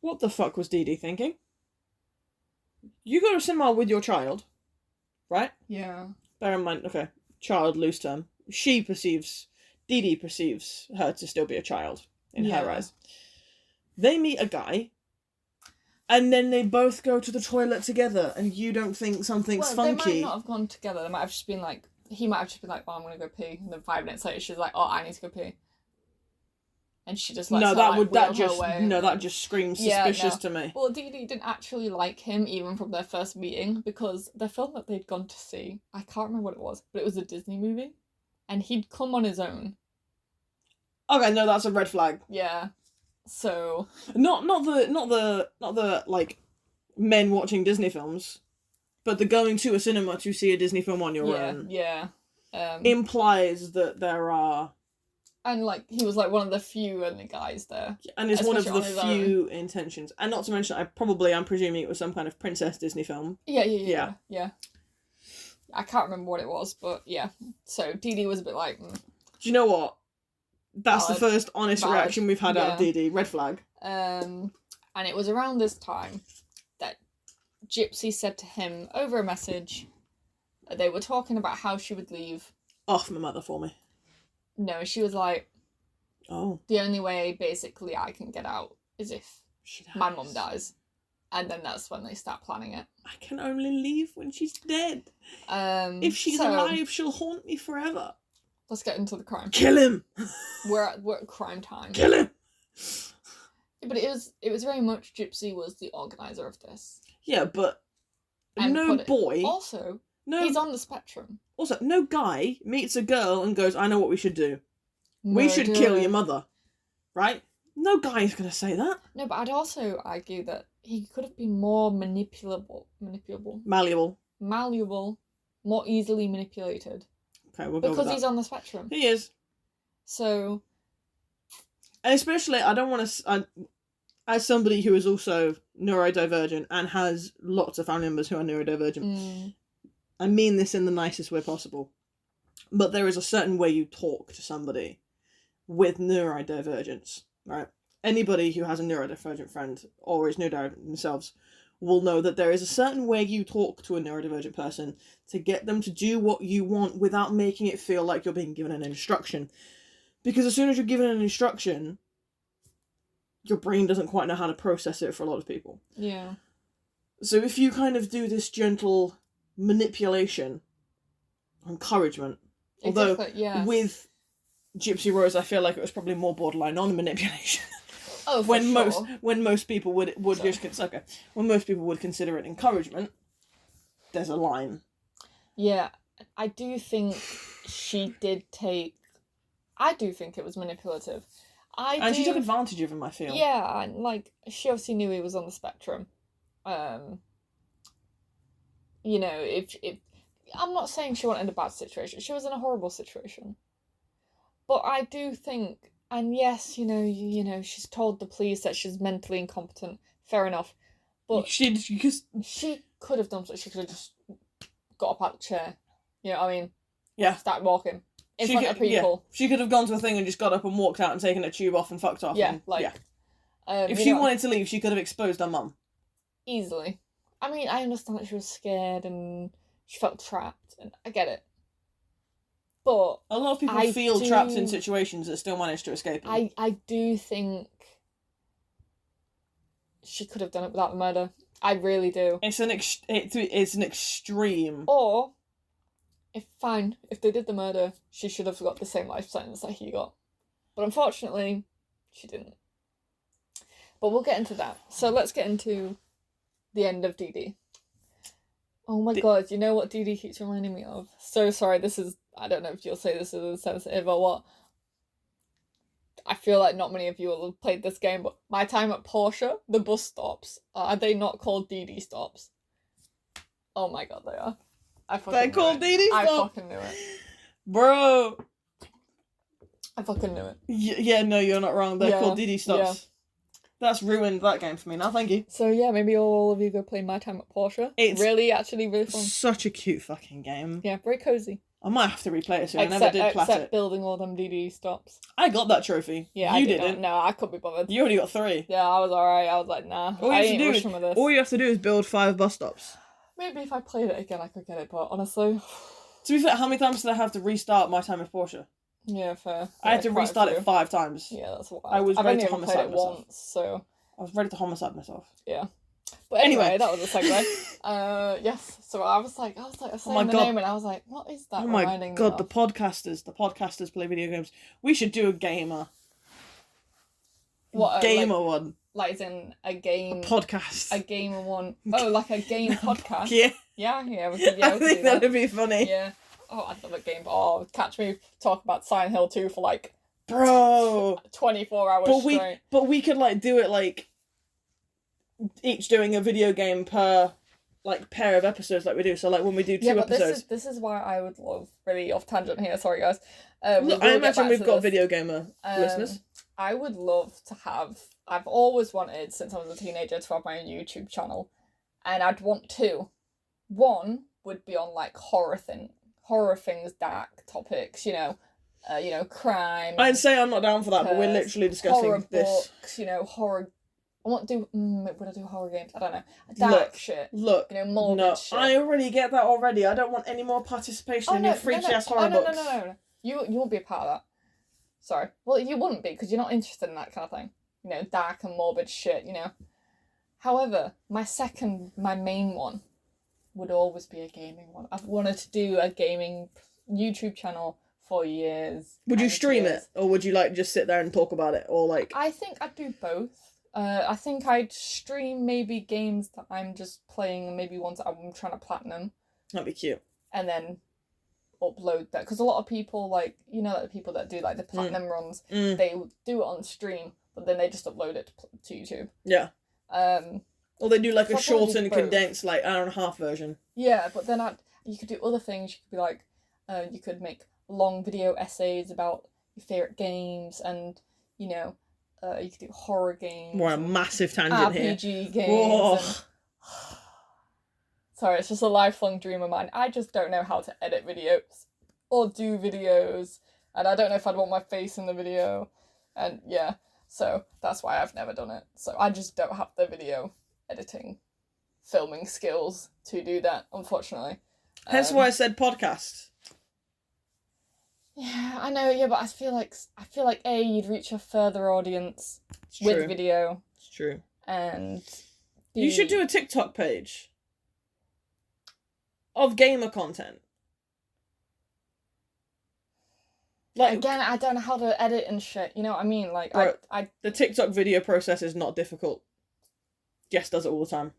What the fuck was Dee Dee thinking? You go to cinema with your child, right?
Yeah.
Bear in mind, okay, child, loose term. Dee Dee perceives her to still be a child in her eyes. They meet a guy, and then they both go to the toilet together, and you don't think something's funky.
They might not have gone together. They might have just been like, he might have just been like, oh, I'm going to go pee. And then 5 minutes later, she's like, oh, I need to go pee. And she just lets
that just screams suspicious to me.
Well, Dee Dee didn't actually like him even from their first meeting, because the film that they'd gone to see, I can't remember what it was, but it was a Disney movie, and he'd come on his own.
Okay, no, that's a red flag.
Yeah. So
not the like men watching Disney films, but the going to a cinema to see a Disney film on your own.
Yeah.
Implies that there are.
And, like, he was, like, one of the few only guys there.
And it's one of the few intentions. And not to mention, I'm presuming it was some kind of princess Disney film.
Yeah. I can't remember what it was, but yeah. So, Dee Dee was a bit like...
Do you know what? That's the first honest reaction we've had out of Dee Dee. Red flag.
And it was around this time that Gypsy said to him, over a message, they were talking about how she would leave.
Off my mother for me.
No, she was like,
oh,
the only way, basically, I can get out is if my mum dies. And then that's when they start planning it.
I can only leave when she's dead. If she's alive, she'll haunt me forever.
Let's get into the crime.
Kill him!
We're at crime time.
Kill him!
But it was very much Gypsy was the organizer of this.
Yeah, but
and
no boy...
Also, he's on the spectrum.
Also, no guy meets a girl and goes, I know what we should do. We should kill your mother. Right? No guy is going to say that.
No, but I'd also argue that he could have been more manipulable. Malleable. More easily manipulated.
Okay, we'll go with that.
Because he's on the spectrum.
He is.
So...
And especially, I don't want to... as somebody who is also neurodivergent and has lots of family members who are neurodivergent... I mean this in the nicest way possible. But there is a certain way you talk to somebody with neurodivergence, right? Anybody who has a neurodivergent friend or is neurodivergent themselves will know that there is a certain way you talk to a neurodivergent person to get them to do what you want without making it feel like you're being given an instruction. Because as soon as you're given an instruction, your brain doesn't quite know how to process it for a lot of people.
Yeah.
So if you kind of do this gentle... manipulation, encouragement. Although with Gypsy Rose, I feel like it was probably more borderline on manipulation.
Oh, for sure.
When most people would when most people would consider it encouragement, there's a line.
Yeah, I do think she did take. I do think it was manipulative.
She took advantage of him, I feel.
Yeah, and like she obviously knew he was on the spectrum. You know, if I'm not saying she wasn't in a bad situation. She was in a horrible situation. But I do think, and yes, you know, she's told the police that she's mentally incompetent. Fair enough. But she could have done so. She could have just got up out of the chair. You know what I mean?
Yeah.
Start walking in front of people.
Yeah. She could have gone to a thing and just got up and walked out and taken a tube off and fucked off.
Yeah,
if she wanted to leave, she could have exposed her mum.
Easily. I mean, I understand that she was scared and she felt trapped, and I get it. But
a lot of people feel trapped in situations that still manage to escape them.
I do think she could have done it without the murder. I really do.
It's an extreme.
Or, if they did the murder, she should have got the same life sentence that he got. But unfortunately, she didn't. But we'll get into that. So let's get into the end of DD. Oh my god, you know what DD keeps reminding me of? So sorry, I don't know if you'll say this is insensitive or what. I feel like not many of you will have played this game, but my time at Porsche, the bus stops, are they not called DD stops? Oh my god, they are.
They're called DD stops?
I fucking knew it.
Bro.
I fucking knew it.
Yeah, no, you're not wrong. They're called DD stops.
Yeah.
That's ruined that game for me now, thank you.
So yeah, maybe all of you go play My Time at Porsche. It's really fun.
Such a cute fucking game.
Yeah, very cozy.
I might have to replay it soon. I never did plat it.
Except building all them DD stops.
I got that trophy.
Yeah,
you
I
didn't.
No, I couldn't be bothered.
You only got 3.
Yeah, I was alright. I was like, nah. All
you have to do is build 5 bus stops.
Maybe if I played it again, I could get it. But honestly,
to be fair, how many times did I have to restart My Time with Porsche?
Yeah, fair.
I had to restart it 5 times.
Yeah, that's wild.
I was ready to homicide myself.
Once, so
I was ready to homicide myself.
Yeah. But anyway, that was a segue. Yes. So I was like, I was saying the name, and I was like, what is that?
Oh my god, the podcasters play video games. We should do a gamer.
What?
Gamer one.
Like as in a game.
Podcast.
A gamer one. Oh, like a game podcast.
Yeah.
Yeah. We could,
I think that'd be funny.
Yeah. Oh, I'd love a game. Oh, catch me talk about Silent Hill 2 for like.
Bro.
24 hours straight.
But we could like do it like. Each doing a video game per like pair of episodes like we do. So like when we do 2 episodes.
This is why I would love, really off tangent here, sorry guys.
I imagine we've got video gamer listeners.
I would love to have, I've always wanted since I was a teenager to have my own YouTube channel, and I'd want 2. One would be on like horror things, dark topics, crime.
I'd say I'm not down for that, but we're literally discussing
horror
this.
Books, horror. I want to do. Would I do horror games? I don't know. Dark shit.
Look.
Morbid shit.
I already get that already. I don't want any more participation in your freaky ass horror books.
No. You won't be a part of that. Sorry. Well, you wouldn't be because you're not interested in that kind of thing. Dark and morbid shit. However, my main one would always be a gaming one. I've wanted to do a gaming YouTube channel for years.
Would you stream it, or would you like just sit there and talk about it, or like?
I think I'd do both. I think I'd stream maybe games that I'm just playing, and maybe ones that I'm trying to platinum.
That'd be cute.
And then upload that, because a lot of people like the people that do like the platinum runs, they do it on stream, but then they just upload it to YouTube.
Yeah. Or they do like a shortened, condensed, like hour and a half version.
Yeah, but then you could do other things. You could be like, you could make long video essays about your favourite games, and you could do horror games.
We're on a massive tangent here.
RPG games. Sorry, it's just a lifelong dream of mine. I just don't know how to edit videos or do videos, and I don't know if I'd want my face in the video, and yeah, so that's why I've never done it. So I just don't have the video editing, filming skills to do that, unfortunately.
Hence why I said podcast.
Yeah, I know. Yeah, but I feel like A, you'd reach a further audience with video.
It's true.
And B,
you should do a TikTok page of gamer content.
Like again, I don't know how to edit and shit. You know what I mean? Like, bro,
the TikTok video process is not difficult. Jess does it all the time.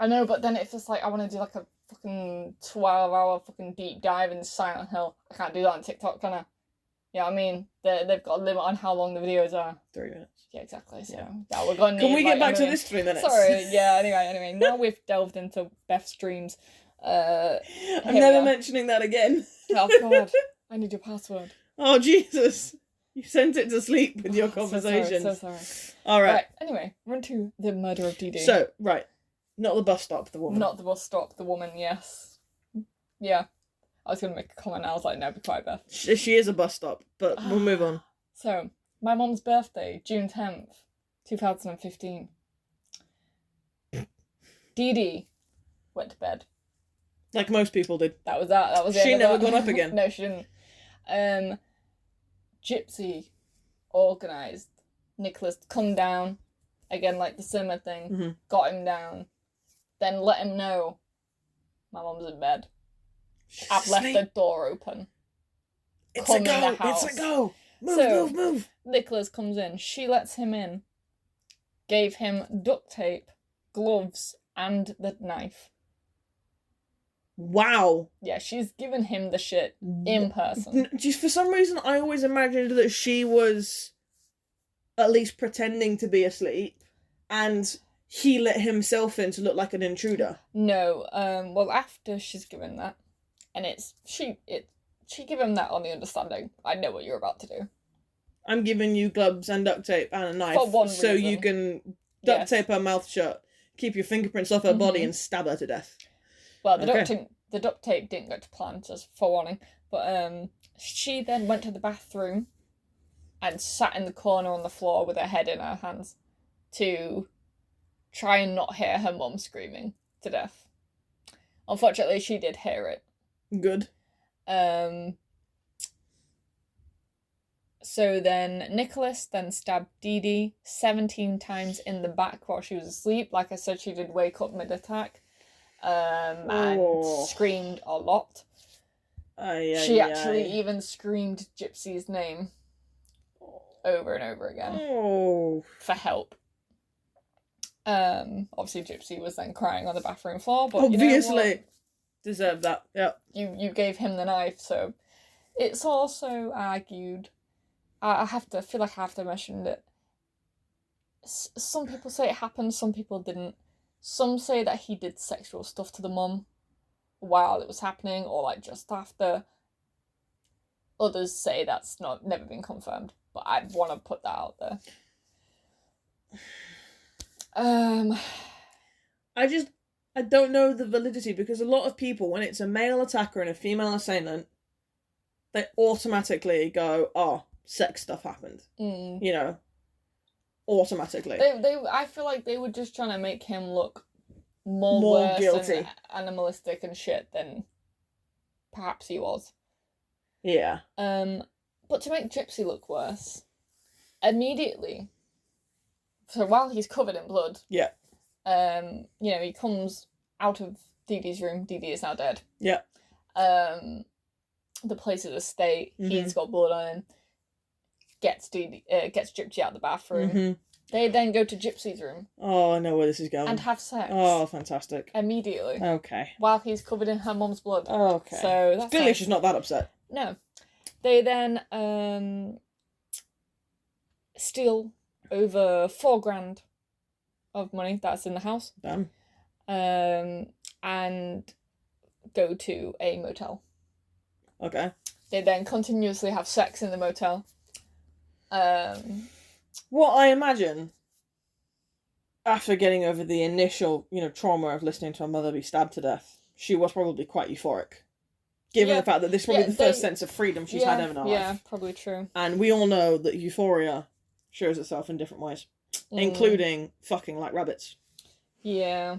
I know, but then if it's like I want to do like a fucking 12-hour fucking deep dive in Silent Hill, I can't do that on TikTok, can I? Yeah, I mean, they've got a limit on how long the videos are.
3 minutes.
Yeah, exactly. So yeah, we're going.
Can we get back to this 3 minutes?
Sorry. Yeah. Anyway. Now we've delved into Beth's dreams.
I'm never mentioning that again.
Oh God, I need your password.
Oh Jesus, you sent it to sleep with your conversations.
So sorry.
All right.
Anyway, we're into the murder of DD.
So not the bus stop, the woman.
Not the bus stop, the woman. Yes. Yeah. I was going to make a comment. I was like, no, be quiet, Beth.
She is a bus stop, but we'll move on.
So, my mum's birthday, June 10th, 2015. Dee went to bed.
Like most people did.
That was that. That was it.
She never got up again.
No, she didn't. Gypsy organised Nicholas to come down, again, like the summer thing, got him down, then let him know my mum's in bed. I've left the door open.
It's a go. It's a go. Move.
Nicholas comes in. She lets him in. gave him duct tape, gloves, and the knife.
Wow.
Yeah, she's given him the shit in person.
Just for some reason, I always imagined that she was at least pretending to be asleep, and he let himself in to look like an intruder.
No, well, after she's given that, and she gave him that on the understanding, I know what you're about to do.
I'm giving you gloves and duct tape and a knife
For one
so
reason.
you can duct tape her mouth shut, keep your fingerprints off her body, and stab her to death.
Well, the duct tape didn't go to plan, just forewarning. But she then went to the bathroom and sat in the corner on the floor with her head in her hands to try and not hear her mum screaming to death. Unfortunately, she did hear it.
Good.
So then Nicholas then stabbed Dee Dee 17 times in the back while she was asleep. Like I said, she did wake up mid-attack. And screamed a lot. She actually even screamed Gypsy's name over and over again for help. Obviously Gypsy was then crying on the bathroom floor, but
obviously deserved that. Yeah.
You gave him the knife, so it's also argued. I feel like I have to mention that some people say it happened, some people didn't. Some say that he did sexual stuff to the mum while it was happening, or like just after. Others say that's never been confirmed, but I want to put that out there.
I don't know the validity, because a lot of people, when it's a male attacker and a female assailant, they automatically go, "Oh, sex stuff happened." You know, automatically.
I feel like they were just trying to make him look more worse guilty and animalistic and shit than perhaps he was.
Yeah.
But to make Gypsy look worse, immediately, so while he's covered in blood,
yeah,
he comes out of Dee Dee's room. Dee Dee is now dead.
Yeah.
The place is a state. He's got blood on him. Gets Gypsy out of the bathroom. They then go to Gypsy's room.
Oh, I know where this is going.
And have sex.
Oh, fantastic.
Immediately.
Okay.
While he's covered in her mum's blood.
Okay.
So that's
clearly she's not that upset.
No. They then steal over $4,000 of money that's in the house.
Damn.
And go to a motel.
Okay.
They then continuously have sex in the motel.
What I imagine, after getting over the initial, trauma of listening to her mother be stabbed to death, she was probably quite euphoric. Given the fact that this is probably the first sense of freedom she's had ever in her life.
Yeah, probably true.
And we all know that euphoria shows itself in different ways. Including fucking like rabbits.
Yeah.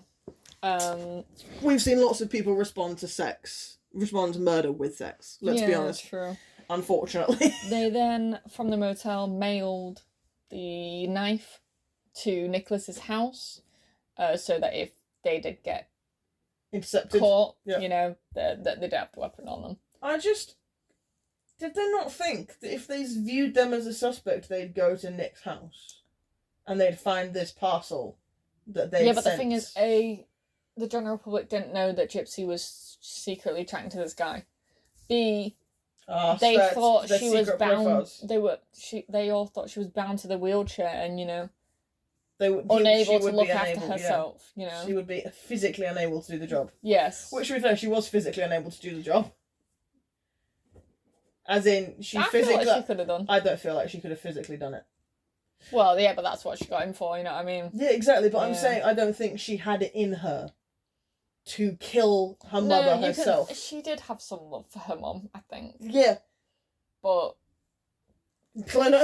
We've seen lots of people respond to murder with sex. Let's be honest.
True.
Unfortunately.
They then, from the motel, mailed the knife to Nicholas's house, so that if they did get
intercepted,
caught, they don't have the weapon on them.
Did they not think that if they viewed them as a suspect, they'd go to Nick's house and they'd find this parcel that they
but the thing is, the general public didn't know that Gypsy was secretly chatting to this guy. B, they thought she was bound. They all thought she was bound to the wheelchair, and unable to look after herself.
Yeah. She would be physically unable to do the job.
Yes.
Which, to be fair, she was physically unable to do the job. As in, I feel like
she could have done.
I don't feel like she could have physically done it.
Well, yeah, but that's what she got him for. You know what I mean?
Yeah, exactly. But I'm saying I don't think she had it in her to kill her mother herself.
She did have some love for her mum, I think.
Yeah.
But
clearly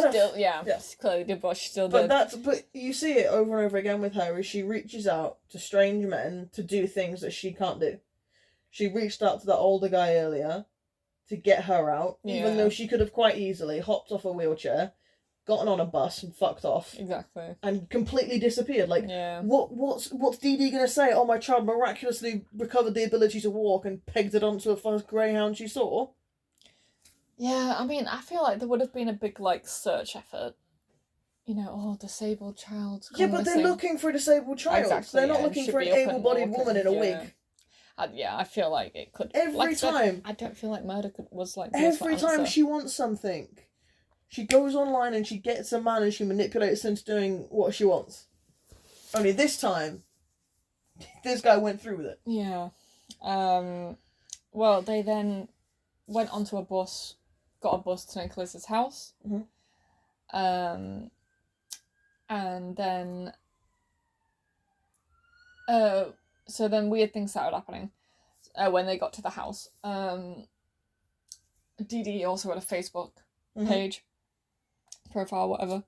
she clearly did, but she still did.
But you see it over and over again with her, as she reaches out to strange men to do things that she can't do. She reached out to that older guy earlier to get her out, even though she could have quite easily hopped off a wheelchair, gotten on a bus and fucked off.
Exactly.
And completely disappeared. What's Dee Dee gonna say? Oh, my child miraculously recovered the ability to walk and pegged it onto a first greyhound she saw. Yeah,
I mean, I feel like there would have been a big, search effort you know, oh, disabled child.
Yeah, but they're looking for a disabled child.
Exactly,
They're not
yeah,
looking
should
for an
be up and
able-bodied
walking,
woman in a
yeah.
wig.
I feel like it could.
Every time.
I don't feel like murder was like.
Every time she wants something, she goes online and she gets a man and she manipulates him into doing what she wants. Only this time, this guy went through with it.
Yeah. Well, they then went onto a bus, got a bus to Nicholas's house.
Mm-hmm.
And then, so then weird things started happening when they got to the house. Dee Dee also had a Facebook page, profile, whatever.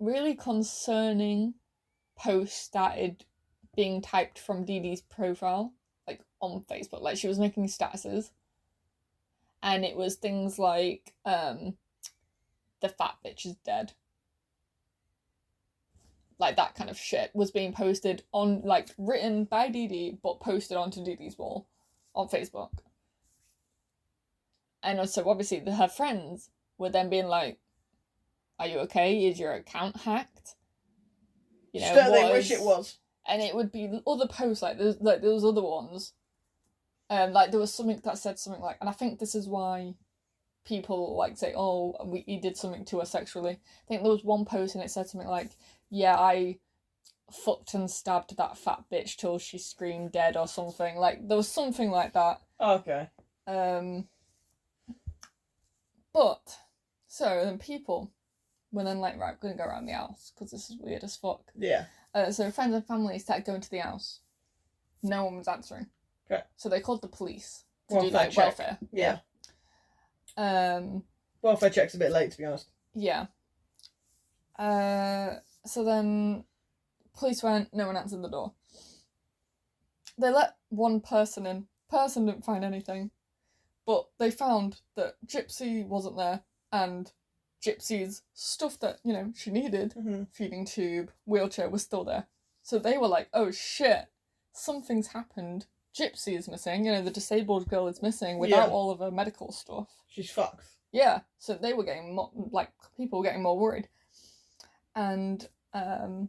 Really concerning posts started being typed from Dee Dee's profile, like on Facebook. Like she was making statuses, and it was things like, "The fat bitch is dead." Like that kind of shit was being posted on, like, written by Dee Dee, but posted onto Dee Dee's wall on Facebook. And so obviously her friends were then being like, "Are you okay? Is your account hacked?" You know,
They wish it was.
And it would be other posts like those other ones. Like there was something that said something like, and I think this is why people like say, "Oh, he did something to her sexually." I think there was one post and it said something like, "Yeah, I fucked and stabbed that fat bitch till she screamed dead," or something. Like there was something like that.
Okay.
But so then people were then like, right, we're gonna go around the house because this is weird as fuck.
Yeah.
So friends and family started going to the house. No one was answering.
Okay.
So they called the police to do like welfare.
Yeah.
Welfare
check's a bit late, to be honest.
Yeah. So then police went, no one answered the door. They let one person in. Person didn't find anything. But they found that Gypsy wasn't there, and Gypsy's stuff that, you know, she needed, feeding tube, wheelchair, was still there. So they were like, oh shit, something's happened. Gypsy is missing, you know, the disabled girl is missing without all of her medical stuff.
She's fucked.
Yeah, so they were getting people were getting more worried. And then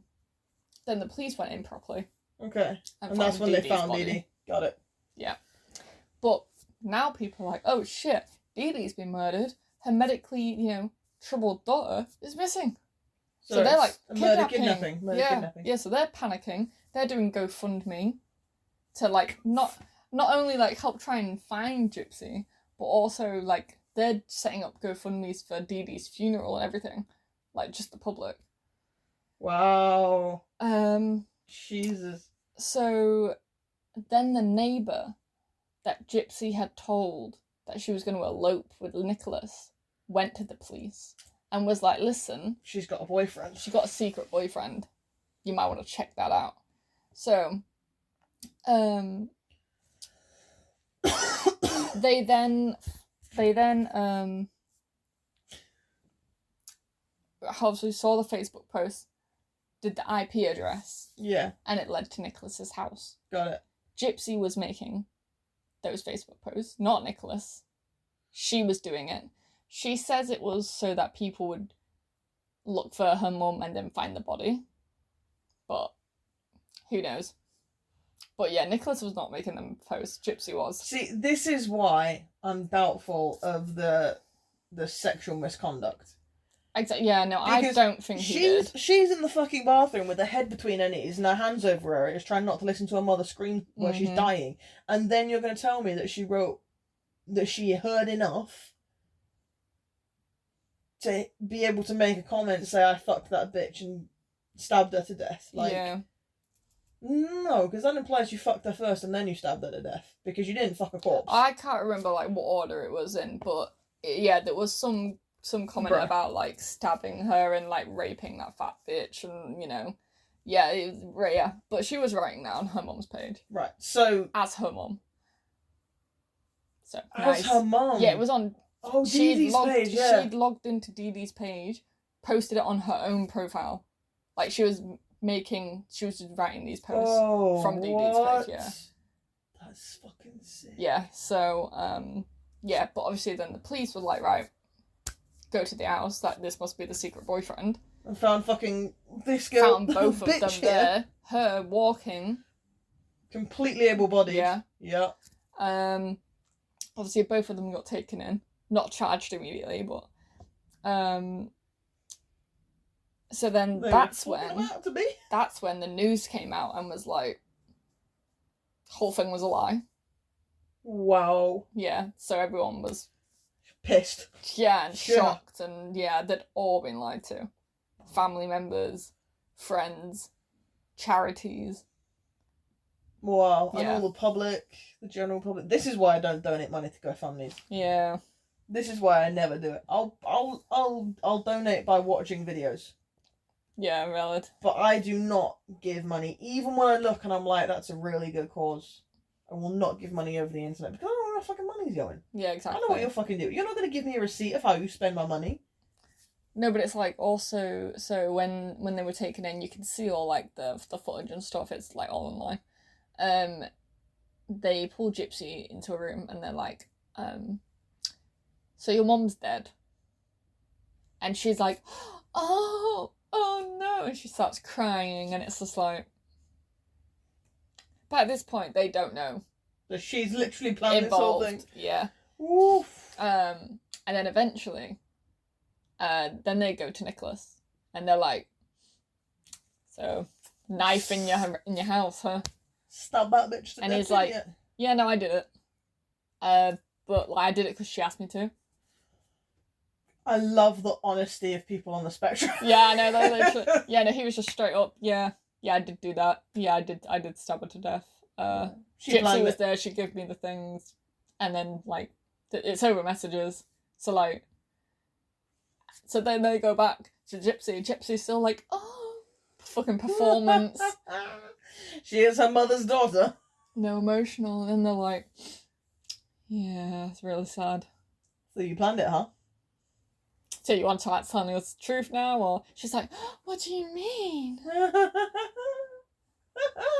the police went in properly.
Okay. And that's when they found Dee Dee. Got it.
Yeah. But now people are like, oh shit, Dee Dee's been murdered. Her medically, you know, troubled daughter is missing. So they're like,
kidnapping. Kidnapping.
Yeah, so they're panicking. They're doing GoFundMe to, like, not only, like, help try and find Gypsy, but also, like, they're setting up GoFundMes for Dee Dee's funeral and everything. Like, just the public.
Wow. Jesus.
So then the neighbour that Gypsy had told that she was going to elope with Nicholas went to the police and was like, listen,
she's got a boyfriend.
She's got a secret boyfriend. You might want to check that out. So, they then obviously saw the Facebook post, did the IP address.
Yeah.
And it led to Nicholas's house.
Got it.
Gypsy was making those Facebook posts, not Nicholas. She was doing it. She says it was so that people would look for her mum and then find the body. But who knows? But yeah, Nicholas was not making them posts. Gypsy was.
See, this is why I'm doubtful of the sexual misconduct.
Exactly. Yeah, no, because I don't think he did.
She's in the fucking bathroom with her head between her knees and her hands over her ears, trying not to listen to her mother scream while she's dying. And then you're going to tell me that she wrote that she heard enough to be able to make a comment, say, I fucked that bitch and stabbed her to death. Like, yeah. No, because that implies you fucked her first and then you stabbed her to death. Because you didn't fuck a corpse.
I can't remember, like, what order it was in, but yeah, there was some comment about, like, stabbing her and, like, raping that fat bitch and, you know. Yeah, yeah. But she was writing that on her mum's page.
Right, so...
As her mum. So,
as her mum?
Yeah, it was on...
Oh, Dee Dee's page, yeah.
She'd logged into Dee Dee's page, posted it on her own profile. Like, she was just writing these posts from Dee Dee's page, yeah.
That's fucking sick.
Yeah, so, yeah, but obviously then the police were like, right, go to the house, that this must be the secret boyfriend.
And found fucking this girl.
Found both of them there. Her walking.
Completely able-bodied.
Yeah.
Yeah.
Obviously both of them got taken in. Not charged immediately, but so then that's when the news came out and was like, the whole thing was a lie.
Wow.
Yeah, so everyone was
pissed.
Yeah, and shocked, and yeah, they'd all been lied to. Family members, friends, charities.
Wow, and all the public, the general public. This is why I don't donate money to GoFundMes.
Yeah.
This is why I never do it. I'll donate by watching videos.
Yeah, valid.
But I do not give money, even when I look and I'm like, that's a really good cause. I will not give money over the internet because I don't know where my fucking money's going.
Yeah, exactly.
I know what you're fucking doing. You're not going to give me a receipt of how you spend my money.
No, but it's like also, so when they were taken in, you can see all like the footage and stuff. It's like all online. They pull Gypsy into a room and they're like, so your mom's dead. And she's like, oh no, and she starts crying, and it's just like, but at this point they don't know.
So she's literally planning this whole thing.
Yeah.
Oof.
And then eventually, then they go to Nicholas, and they're like, so knife in your house, huh?
Stab that bitch to death.
And he's like, yeah, no, I did it. But like, I did it because she asked me to.
I love the honesty of people on the spectrum.
Yeah, no, literally. Yeah, no, he was just straight up. Yeah, I did do that. Yeah, I did stab her to death. Gypsy was there. She gave me the things, and then like it's over messages. So like, so then they go back to Gypsy. Gypsy's still like, oh, fucking performance.
She is her mother's daughter.
No, emotional, and they're like, yeah, it's really sad.
So you planned it, huh?
So you want to start telling us the truth now, or she's like, what do you mean?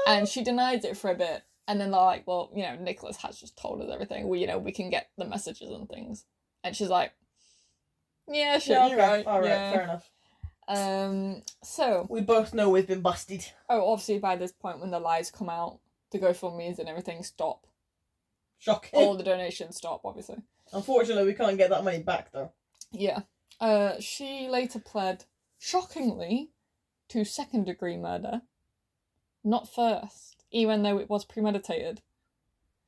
And she denies it for a bit, and then they're like, well, you know, Nicholas has just told us everything. We can get the messages and things. And she's like, yeah, sure,
yeah,
you're right.
All right,
yeah.
Fair enough.
So
we both know we've been busted.
Oh, obviously by this point when the lies come out, the GoFundMes and everything stop.
Shocking.
All the donations stop, obviously.
Unfortunately, we can't get that money back though.
Yeah. She later pled, shockingly, to 2nd-degree murder, not first, even though it was premeditated.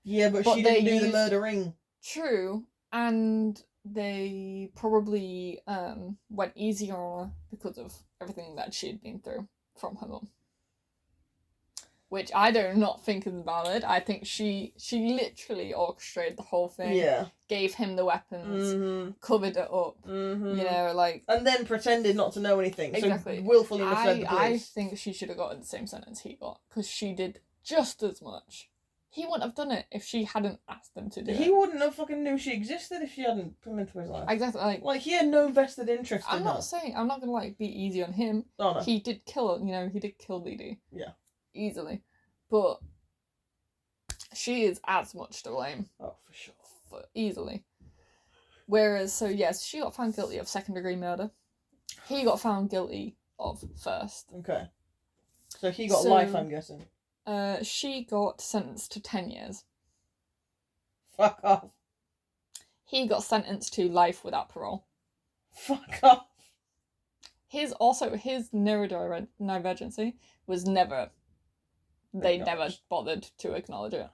Yeah, but she didn't do the murdering.
True, and they probably went easier on her because of everything that she had been through from her mum. Which I do not think is valid. I think she literally orchestrated the whole thing.
Yeah. Gave
him the weapons, covered it up, like...
And then pretended not to know anything.
Exactly.
So willfully misled the police.
I think she should have gotten the same sentence he got, because she did just as much. He wouldn't have done it if she hadn't asked him to do it.
He wouldn't have fucking knew she existed if she hadn't come into his life.
Exactly.
Like he had no vested interest in her.
I'm not going to, be easy on him.
Oh, no.
He did kill her, he did kill Dee.
Yeah.
Easily. But she is as much to blame.
Oh, for sure.
Easily. Whereas, so yes, she got found guilty of 2nd-degree murder. He got found guilty of first.
Okay. So he got life, I'm guessing.
She got sentenced to 10 years.
Fuck off.
He got sentenced to life without parole.
Fuck off.
His neurodivergency was never... They never bothered to acknowledge it.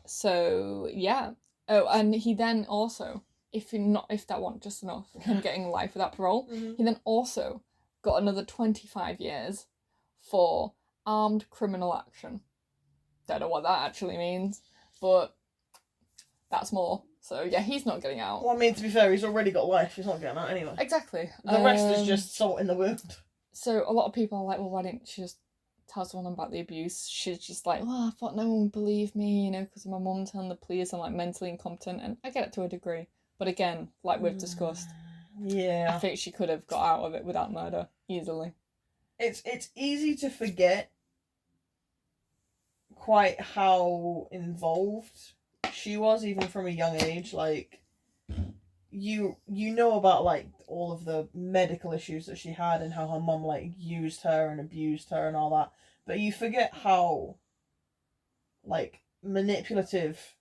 So, yeah. Oh, and he then also, if that wasn't just enough, him getting life without parole, he then also got another 25 years for armed criminal action. Don't know what that actually means, but that's more. So, yeah, he's not getting out.
Well, I mean, to be fair, he's already got life. He's not getting out anyway.
Exactly.
The rest is just salt in the wound. So,
a lot of people are like, well, why didn't she just tell someone about the abuse? She's just like, well, I thought no one would believe me, because my mum telling the police I'm, mentally incompetent. And I get it to a degree. But again, like we've discussed,
yeah,
I think she could have got out of it without murder, easily.
It's easy to forget quite how involved she was, even from a young age. Like, you know about, like, all of the medical issues that she had and how her mum, like, used her and abused her and all that. But you forget how, like, manipulative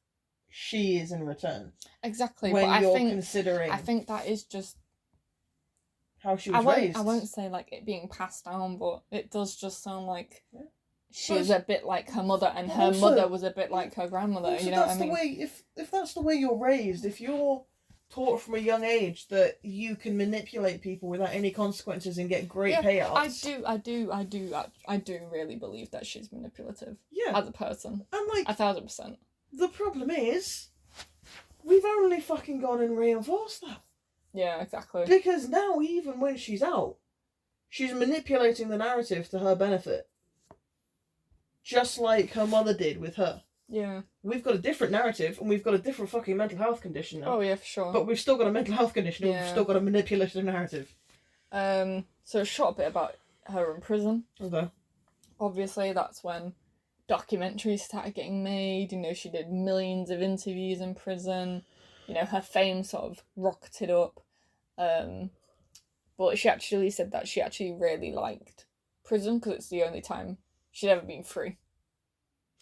she is in return.
Exactly.
When
but
you're
I
considering
think that is just
how she was raised.
I won't say like it being passed down, but it does just sound like she
But
was a bit like her mother, and her
also-
mother was a bit like her grandmother.
Also,
You know what I
that's
mean?
the way. If that's the way you're raised, if you're taught from a young age that you can manipulate people without any consequences and get great payouts.
I do really believe that she's manipulative.
Yeah.
As a person.
And, like,
1,000%.
the problem is, we've only fucking gone and reinforced that.
Yeah, exactly.
Because now, even when she's out, she's manipulating the narrative to her benefit. Just like her mother did with her.
Yeah.
We've got a different narrative, and we've got a different fucking mental health condition now.
Oh, yeah, for sure.
But we've still got a mental health condition, and we've still got a manipulative narrative.
So a short bit about her in prison.
Okay.
Obviously, that's when documentaries started getting made. You know, she did millions of interviews in prison. You know, her fame sort of rocketed up. But she actually said that she actually really liked prison because it's the only time she'd ever been free.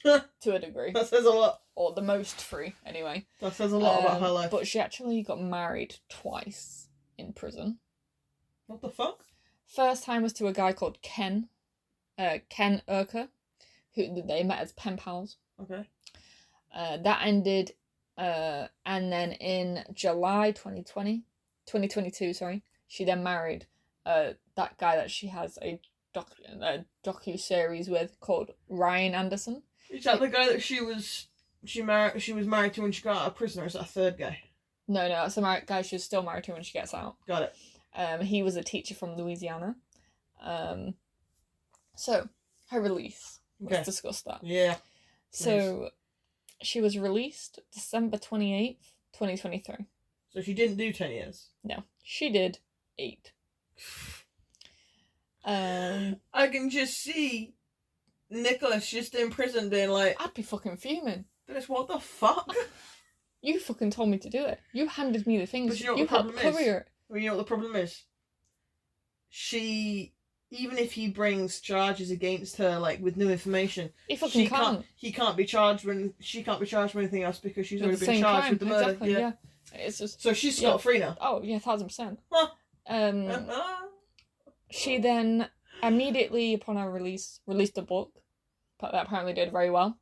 To a degree.
That says a lot.
Or the most free, anyway.
That says a lot about her life.
But she actually got married twice in prison.
What the fuck?
First time was to a guy called Ken Urker, who they met as pen pals.
Okay.
That ended, and then in July 2022, she then married that guy that she has a docu-series with called Ryan Anderson.
Is that the guy that she was married to when she got out of prison, or is that a third guy?
No, that's the guy she's still married to when she gets out.
Got it.
He was a teacher from Louisiana. So, her release. Let's discuss that.
Yeah.
So, she was released December 28th, 2023.
So she didn't do 10 years?
No, she did 8.
I can just see Nicholas just in prison being like,
I'd be fucking fuming.
Dennis, what the fuck?
You fucking told me to do it. You handed me the things.
But you know what
you
the problem
helped cover it.
Well, you know what the problem is? Even if he brings charges against her, like, with new information,
he fucking can't.
He can't be charged she can't be charged with anything else because she's already been charged with the murder.
Exactly, yeah. It's just,
so she's scot-free now.
Oh, yeah, 1,000%.
Huh.
She then, immediately upon her release, released a book that apparently did very well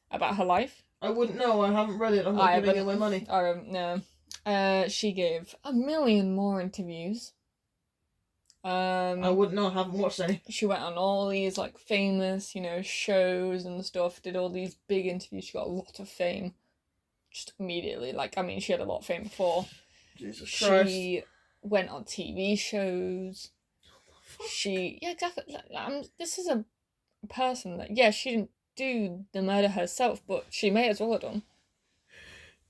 about her life.
I wouldn't know. I haven't read it. I'm not giving away money.
No. She gave 1 million more interviews.
I wouldn't know. I haven't watched any.
She went on all these like famous, shows and stuff. Did all these big interviews. She got a lot of fame. Just immediately, she had a lot of fame before.
Jesus Christ.
She went on TV shows. Exactly. This is a person that, she didn't do the murder herself, but she may as well have done.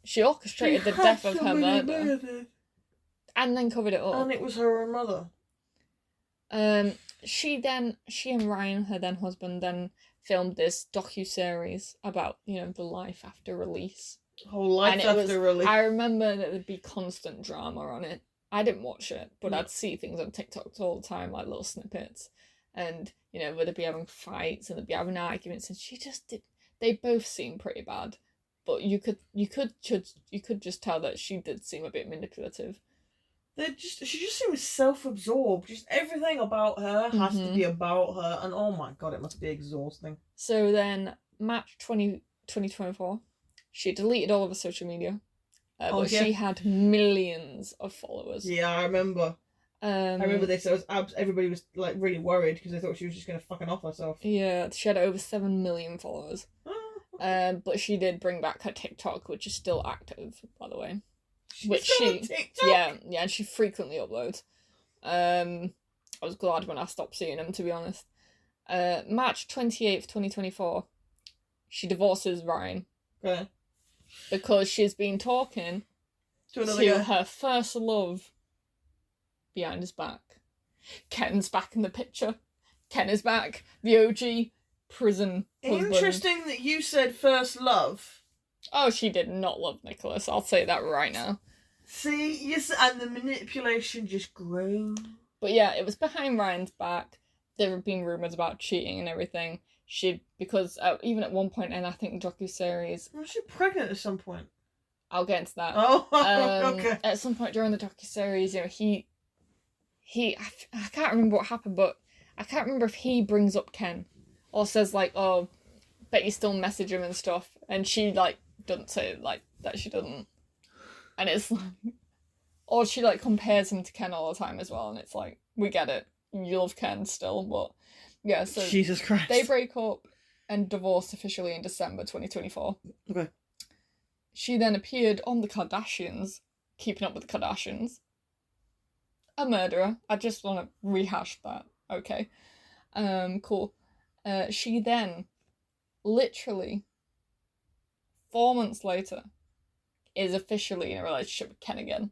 She orchestrated the death of her murder. And then covered it up.
And it was her own mother.
She and Ryan, her then husband, then filmed this docu-series about, the life after release.
Whole life after release.
I remember that there'd be constant drama on it. I didn't watch it, but I'd see things on TikTok all the time, like little snippets. And, where they'd be having fights and they'd be having arguments, and she just did. They both seemed pretty bad, but you could just tell that she did seem a bit manipulative.
She just seems self-absorbed. Just everything about her has to be about her, and oh my god, it must be exhausting.
So then, March 2024, she deleted all of her social media. But she had millions of followers.
Yeah, I remember. I remember this. Everybody was like really worried because they thought she was just gonna fucking off herself.
Yeah, she had over 7 million followers. But she did bring back her TikTok, which is still active, by the way.
TikTok?
Yeah, and she frequently uploads. I was glad when I stopped seeing them, to be honest. March 28th, 2024, she divorces Ryan.
Okay.
Because she's been talking to her first love behind his back. Ken's back in the picture. Ken is back. The OG prison husband.
Interesting that you said first love,
Oh, she did not love Nicholas. I'll say that right now.
See, yes, and the manipulation just grew.
But yeah, it was behind Ryan's back. There have been rumours about cheating and everything. Because even at one point in, I think, docuseries...
Was she pregnant at some point?
I'll get into that.
Oh, okay.
At some point during the docuseries, I can't remember what happened, but I can't remember if he brings up Ken or says, like, oh, bet you still message him and stuff. And she, like, doesn't say, like, that she doesn't. And it's like... Or she, like, compares him to Ken all the time as well, and it's like, we get it. You love Ken still, but... Yeah, so...
Jesus Christ.
They break up and divorced officially in December 2024.
Okay.
She then appeared on The Kardashians, Keeping Up with the Kardashians. A murderer. I just want to rehash that. Okay. Cool. She then, literally, 4 months later, is officially in a relationship with Ken again.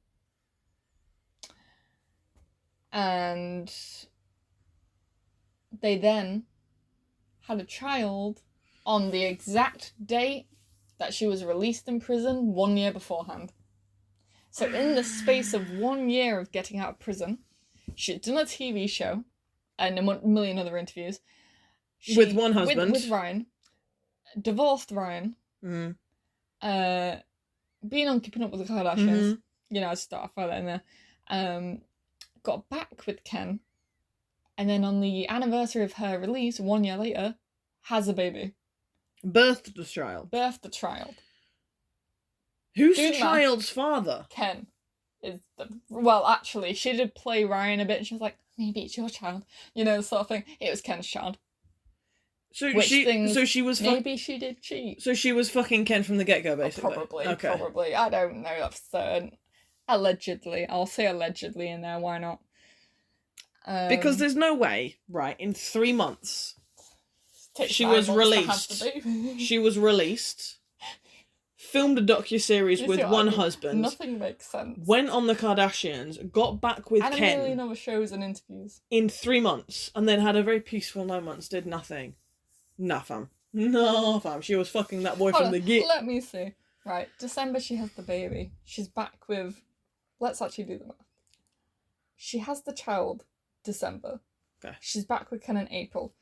And they then had a child on the exact date that she was released in prison 1 year beforehand. So in the space of 1 year of getting out of prison, she'd done a TV show and a million other interviews.
With one husband.
With Ryan. Divorced Ryan.
Mm.
Being on Keeping Up with the Kardashians. Mm-hmm. Start off right in there. Got back with Ken. And then on the anniversary of her release, 1 year later, has a baby.
Birthed the child. Who's the child's father?
Ken. Well, actually, she did play Ryan a bit, and she was like, maybe it's your child. Sort of thing. It was Ken's child.
So she was
maybe she did cheat.
So she was fucking Ken from the get-go, basically?
Probably. I don't know. That's allegedly. I'll say allegedly in there, why not?
Because there's no way, right, in 3 months... She was released. She was released. Filmed a docuseries with one husband.
Nothing makes sense.
Went on the Kardashians. Got back with Ken.
And a million other shows and interviews.
In 3 months. And then had a very peaceful 9 months. Did nothing. Nah, fam. No, fam. She was fucking that boy from the get.
Let me see. Right. December she has the baby. She's back with... Let's actually do the math. She has the child December.
Okay.
She's back with Ken in April.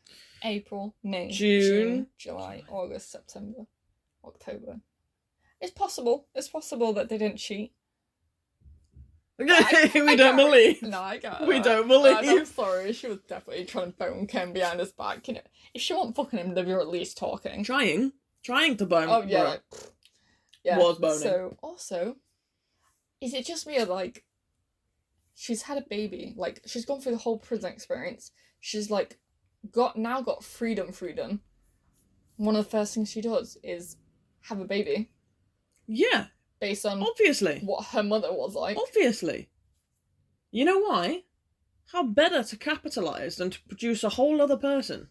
April, May,
June,
July, August, September, October. It's possible. It's possible that they didn't cheat.
We don't believe.
No, I got it.
We don't believe.
I'm sorry. She was definitely trying to bone Ken behind his back. If she wasn't fucking him, they were at least talking.
Trying to bone.
Oh yeah. Yeah.
Was boning.
So also, is it just me or like, she's had a baby. Like she's gone through the whole prison experience. She's like. Got freedom. One of the first things she does is have a baby.
Yeah.
Based on
obviously
what her mother was like.
Obviously. You know why? How better to capitalise than to produce a whole other person?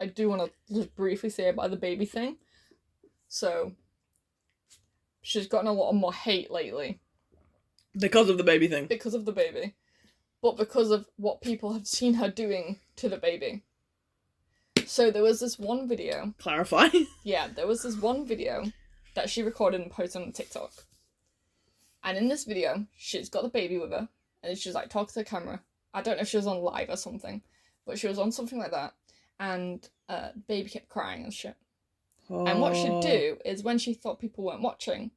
I do want to just briefly say about the baby thing. So, she's gotten a lot more hate lately.
Because of the baby thing.
Because of the baby. But because of what people have seen her doing to the baby. So there was this one video.
Clarify.
Yeah, there was this one video that she recorded and posted on TikTok. And in this video, she's got the baby with her. And she's like talking to the camera. I don't know if she was on live or something. But she was on something like that. And baby kept crying and shit. Oh. And what she'd do is when she thought people weren't watching,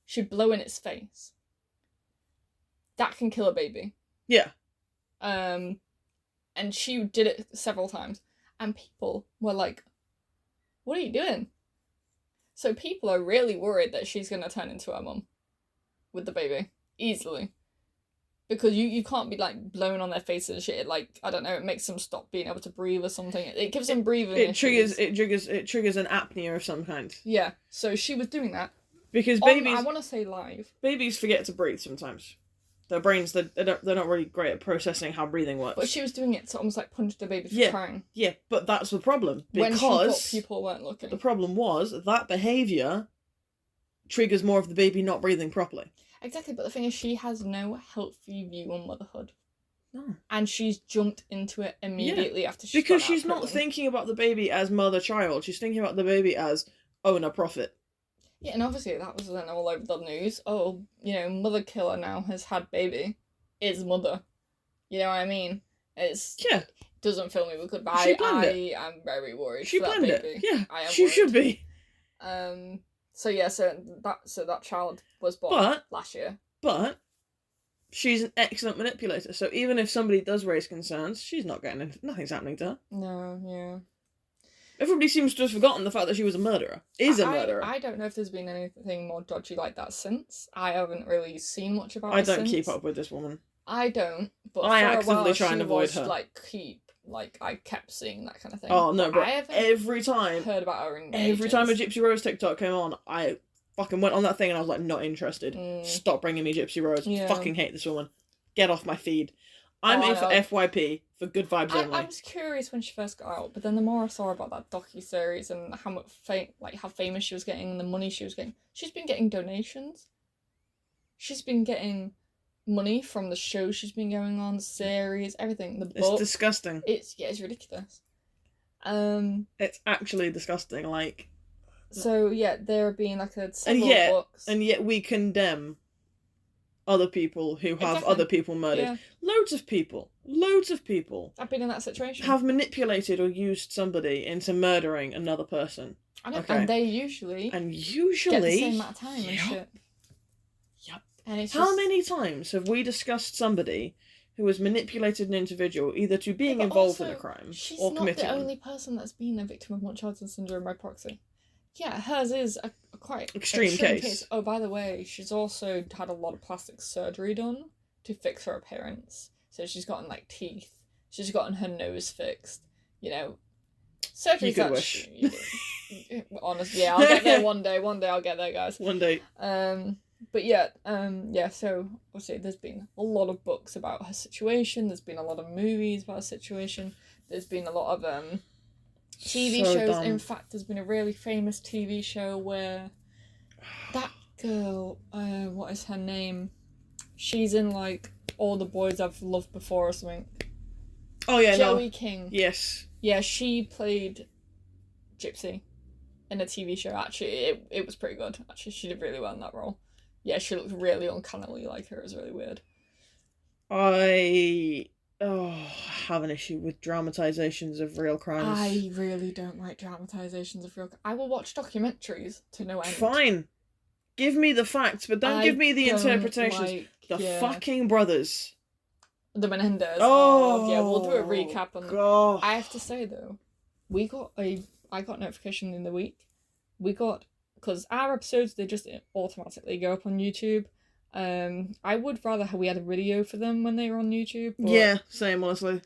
she'd blow in its face. That can kill a baby.
Yeah.
And she did it several times. And people were like, what are you doing? So people are really worried that she's going to turn into her mum with the baby. Easily. Because you can't be, like, blowing on their faces and shit. Like, I don't know, it makes them stop being able to breathe or something. It gives them breathing issues.
It triggers an apnea of some kind.
Yeah, so she was doing that.
Because babies...
I want to say live.
Babies forget to breathe sometimes. Their brains, they're not really great at processing how breathing works.
But she was doing it to almost like punish the baby for crying.
Yeah, but that's the problem.
When she thought
Because
people weren't looking.
The problem was that behaviour triggers more of the baby not breathing properly.
Exactly, but the thing is she has no healthy view on motherhood.
No.
And she's jumped into it immediately after she's
Because she's not thinking about the baby as mother-child. She's thinking about the baby as owner-profit.
Yeah, and obviously that was then all over the news. Oh, mother killer now has had baby. Is mother. You know what I mean?
Yeah.
Doesn't fill me with good.
She planned it.
I am very worried
She
for that
planned
baby.
it. Yeah.
I am
She
worried.
should be.
So that child was born last year.
But she's an excellent manipulator. So even if somebody does raise concerns, she's not getting nothing's happening to her.
No, yeah.
Everybody seems to have forgotten the fact that she was a murderer. A murderer.
I don't know if there's been anything more dodgy like that since. I haven't really seen much about
I
her
don't
since.
keep up with this woman.
I don't, but
I
for
actively
a while,
try and avoid her.
I kept seeing that kind of thing.
Oh no,
but
bro!
I haven't
Every time
heard about her in
every
ages.
time a Gypsy Rose TikTok came on, I fucking went on that thing and I was like, not interested. Stop bringing me Gypsy Rose.
Yeah.
Fucking hate this woman. Get off my feed. I'm in for FYP, for good vibes only.
I was curious when she first got out, but then the more I saw about that docu-series and how much how famous she was getting and the money she was getting, she's been getting donations. She's been getting money from the show she's been going on, the series, everything. The book.
It's disgusting.
It's ridiculous.
It's actually disgusting. Like.
So yeah, there have been several books,
and yet we condemn other people who have other people murdered.
Yeah.
Loads of people.
I've been in that situation.
Have manipulated or used somebody into murdering another person.
I know,
okay.
and they usually get the same amount of time and shit.
Yep.
And it's
How many times have we discussed somebody who has manipulated an individual either to being involved in a crime or committing?
She's not the only person that's been a victim of Munchausen syndrome by proxy. Yeah, hers is a quite
extreme case.
Oh, by the way, she's also had a lot of plastic surgery done to fix her appearance. So she's gotten teeth. She's gotten her nose fixed. Surgery's
you could wish.
Honestly, yeah, I'll get there one day. One day I'll get there, guys.
One day.
But yeah, so obviously there's been a lot of books about her situation. There's been a lot of movies about her situation. There's been a lot of TV shows.
Dumb.
In fact, there's been a really famous TV show where that girl, what is her name? She's in All the Boys I've Loved Before or something.
Oh yeah,
Joey King.
Yes.
Yeah, she played Gypsy in a TV show. Actually, it was pretty good. Actually, she did really well in that role. Yeah, she looked really uncannily like her. It was really weird.
I have an issue with dramatizations of real crimes.
I really don't like dramatizations of real. I will watch documentaries to no end.
Fine, give me the facts, but don't give me the interpretations. Fucking brothers.
The Menendez.
Oh,
yeah, we'll do a recap on
God.
I have to say though, I got notification in the week. Because our episodes, they just automatically go up on YouTube. I would rather we had a video for them when they were on YouTube. But
yeah, same, honestly.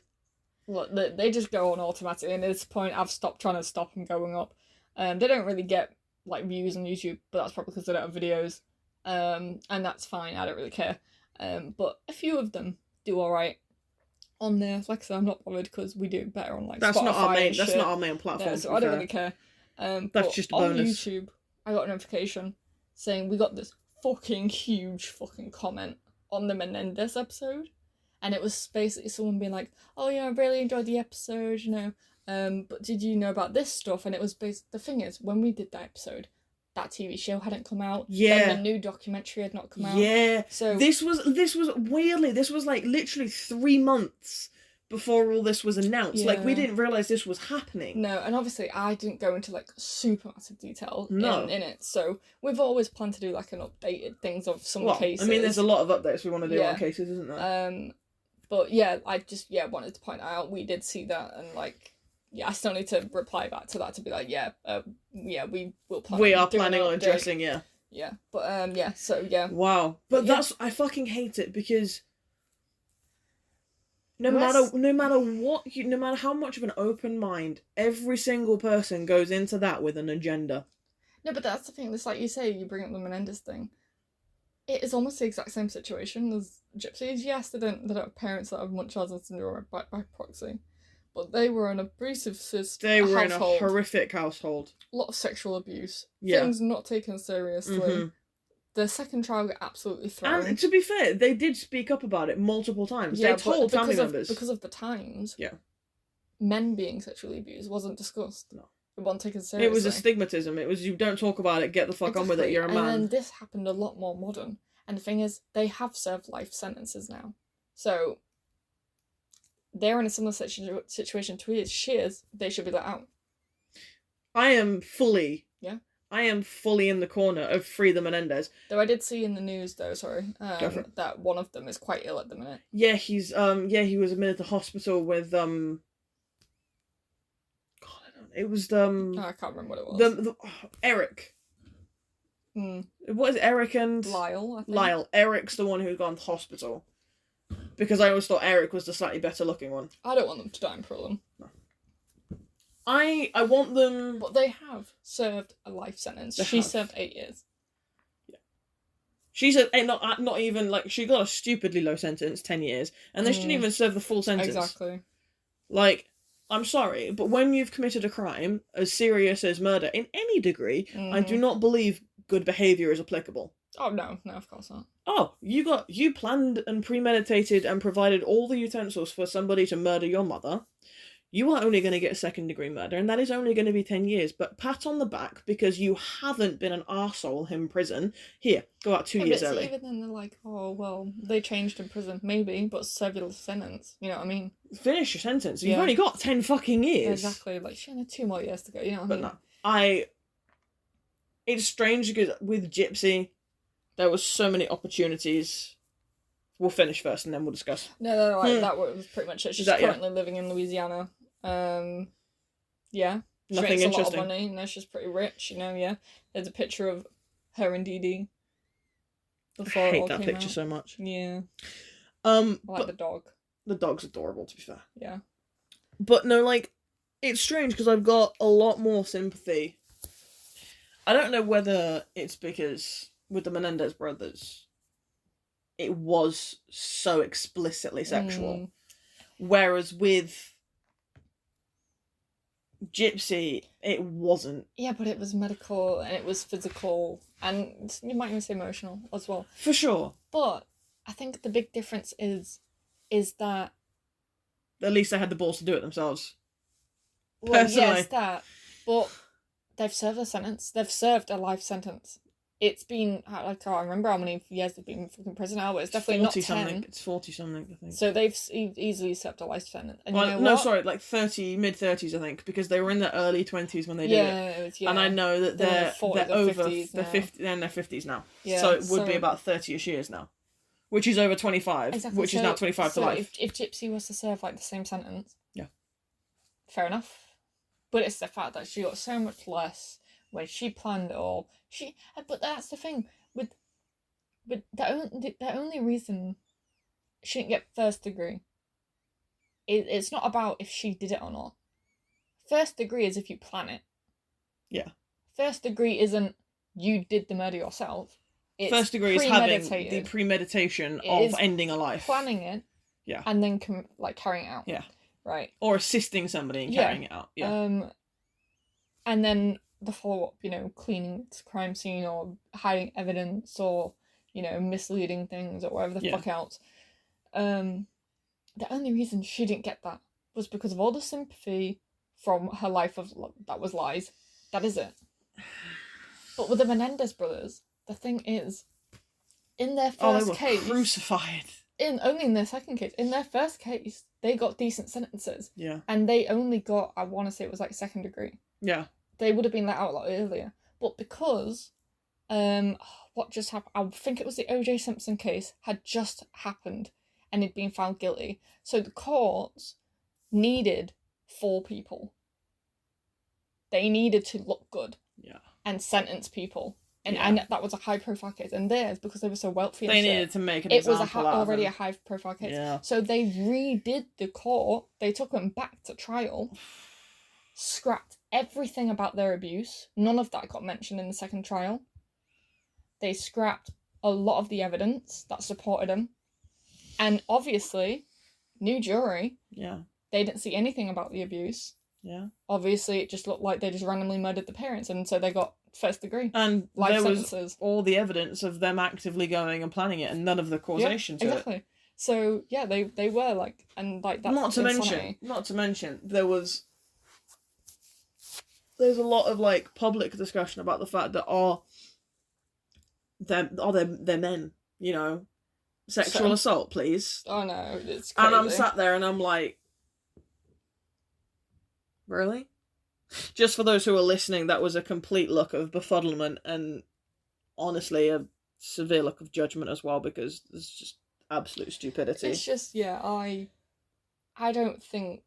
Look, they just go on automatically, and at this point, I've stopped trying to stop them going up. They don't really get views on YouTube, but that's probably because they don't have videos. And that's fine. I don't really care. But a few of them do all right on there. Like I said, I'm not bothered because we do better on
that's
Spotify
not our main.
and
That's
shit.
not our main platform.
No, so I don't really care.
That's just a bonus.
On YouTube, I got a notification saying we got this fucking huge comment on the Menendez episode, and it was basically someone being like, "Oh yeah, I really enjoyed the episode, but did you know about this stuff?" And it was the thing is, when we did that episode, that TV show hadn't come out.
Yeah.
Then the new documentary had not come out.
Yeah.
So
this was weirdly, this was literally 3 months before all this was announced.
Yeah.
We didn't realise this was happening.
No, and obviously I didn't go into super massive detail in it. So we've always planned to do an updated things of some cases.
I mean, there's a lot of updates we want to do on cases, isn't there?
But yeah, I just wanted to point out we did see that, and I still need to reply back to that to be we will plan.
We are planning on addressing, yeah.
Yeah, but so yeah.
Wow, but I fucking hate it because no matter how much of an open mind, every single person goes into that with an agenda. No,
but that's the thing. It's like you say, you bring up the Menendez thing. It is almost the exact same situation as Gypsies. Yes, they don't have parents that have Munchausen syndrome by proxy, but they were an abusive
They were
household.
in a horrific household.
A lot of sexual abuse.
Yeah.
Things not taken seriously. Mm-hmm. The second child got absolutely thrown.
And to be fair, they did speak up about it multiple times.
Yeah,
they told family members.
Because of the times.
Yeah.
Men being sexually abused wasn't discussed.
No.
It wasn't taken seriously.
It was a stigmatism. It was, you don't talk about it, get the fuck on with it, you're a man.
And then this happened a lot more modern. And the thing is, they have served life sentences now. So, they're in a similar situation to she is. They should be let out.
I am fully...
Yeah?
I am fully in the corner of Free the Menendez.
Though I did see in the news, that one of them is quite ill at the minute.
Yeah, he was admitted to hospital with, it was
I can't remember what it was.
Eric. What is it, Eric and...
Lyle, I think.
Lyle. Eric's the one who gone to hospital. Because I always thought Eric was the slightly better looking one.
I don't want them to die in prison.
No. I want them...
But they have served a life sentence. She served 8 years.
Yeah. She said, not even, like, she got a stupidly low sentence, 10 years, and then she didn't even serve the full sentence.
Exactly.
Like... I'm sorry, but when you've committed a crime as serious as murder in any degree, I do not believe good behaviour is applicable.
Oh, no, of course not.
Oh, you planned and premeditated and provided all the utensils for somebody to murder your mother. You are only going to get second degree murder, and that is only going to be 10 years. But pat on the back because you haven't been an arsehole in prison. Here, go out 2 years early.
Even then they're like, oh, well, they changed in prison. Maybe, but serve your sentence. You know what I mean?
Finish your sentence. You've only got 10 fucking years.
Exactly. Like, she only had 2 more years to go. You know what
I mean? No. It's strange because with Gypsy, there was so many opportunities. We'll finish first and then we'll discuss.
No, that was pretty much it. She's currently living in Louisiana. Yeah. She
Nothing
makes
interesting.
A lot of money. No, she's pretty rich, yeah. There's a picture of her and Dee Dee.
I hate that picture so much.
Yeah.
I
like the dog.
The dog's adorable, to be fair.
Yeah.
But no, like, it's strange because I've got a lot more sympathy. I don't know whether it's because with the Menendez brothers, it was so explicitly sexual. Whereas with Gypsy, it wasn't.
Yeah, but it was medical and it was physical and you might even say emotional as well.
For sure.
But I think the big difference is that...
At least they had the balls to do it themselves.
Well, yes, that. But they've served a sentence. They've served a life sentence. It's been, I can't remember how many years they've been in fucking prison now, but it's definitely not 10.
Something. It's 40-something, I think.
So they've easily served a life sentence. And
well,
you know
no,
what?
sorry, like 30, mid-30s, I think, because they were in their early 20s when they did it.
Yeah.
And I know that they're over
50s
they're 50, they're in their 50s now.
Yeah,
so it would be about 30-ish years now. Which is over 25,
exactly.
which is now 25 to life.
If Gypsy was to serve, like, the same sentence...
Yeah.
Fair enough. But it's the fact that she got so much less when she planned it all. But that's the thing. With the only reason she didn't get first degree, it's not about if she did it or not. First degree is if you plan it.
Yeah.
First degree isn't you did the murder yourself. It's
first degree is having the premeditation of ending a life.
Planning it.
Yeah.
And then carrying it out.
Yeah.
Right.
Or assisting somebody in carrying it out. Yeah.
And then the follow-up, cleaning the crime scene or hiding evidence or, misleading things or whatever the fuck else. The only reason she didn't get that was because of all the sympathy from her life that was lies. That is it. But with the Menendez brothers, the thing is, in their first case...
crucified.
Only in their second case. In their first case, they got decent sentences.
Yeah. And
they only got, I want to say it was like second degree.
Yeah.
They would have been let out a lot earlier. But because, what just happened, I think it was the O.J. Simpson case, had just happened and he'd been found guilty. So the courts needed 4 people. They needed to look good.
Yeah. And
sentence people. And that was a high-profile case. And theirs, because they were so wealthy
they needed to make an example
it was already a high-profile case.
Yeah.
So they redid the court. They took them back to trial, scrapped everything about their abuse. None of that got mentioned in the second trial. They scrapped a lot of the evidence that supported them. And obviously, new jury.
Yeah.
They didn't see anything about the abuse.
Yeah.
Obviously, it just looked like they just randomly murdered the parents, and so they got first degree.
And
life
there
sentences.
Was all the evidence of them actively going and planning it, and none of the causation to
exactly.
it.
So yeah, they were that's
not to mention there was there's a lot of like public discussion about the fact that they're men, you know, sexual assault, please.
Oh no, it's crazy.
And I'm sat there and I'm like, really? Just for those who are listening, that was a complete look of befuddlement and honestly a severe look of judgment as well, because it's just absolute stupidity.
It's just, yeah, I don't think,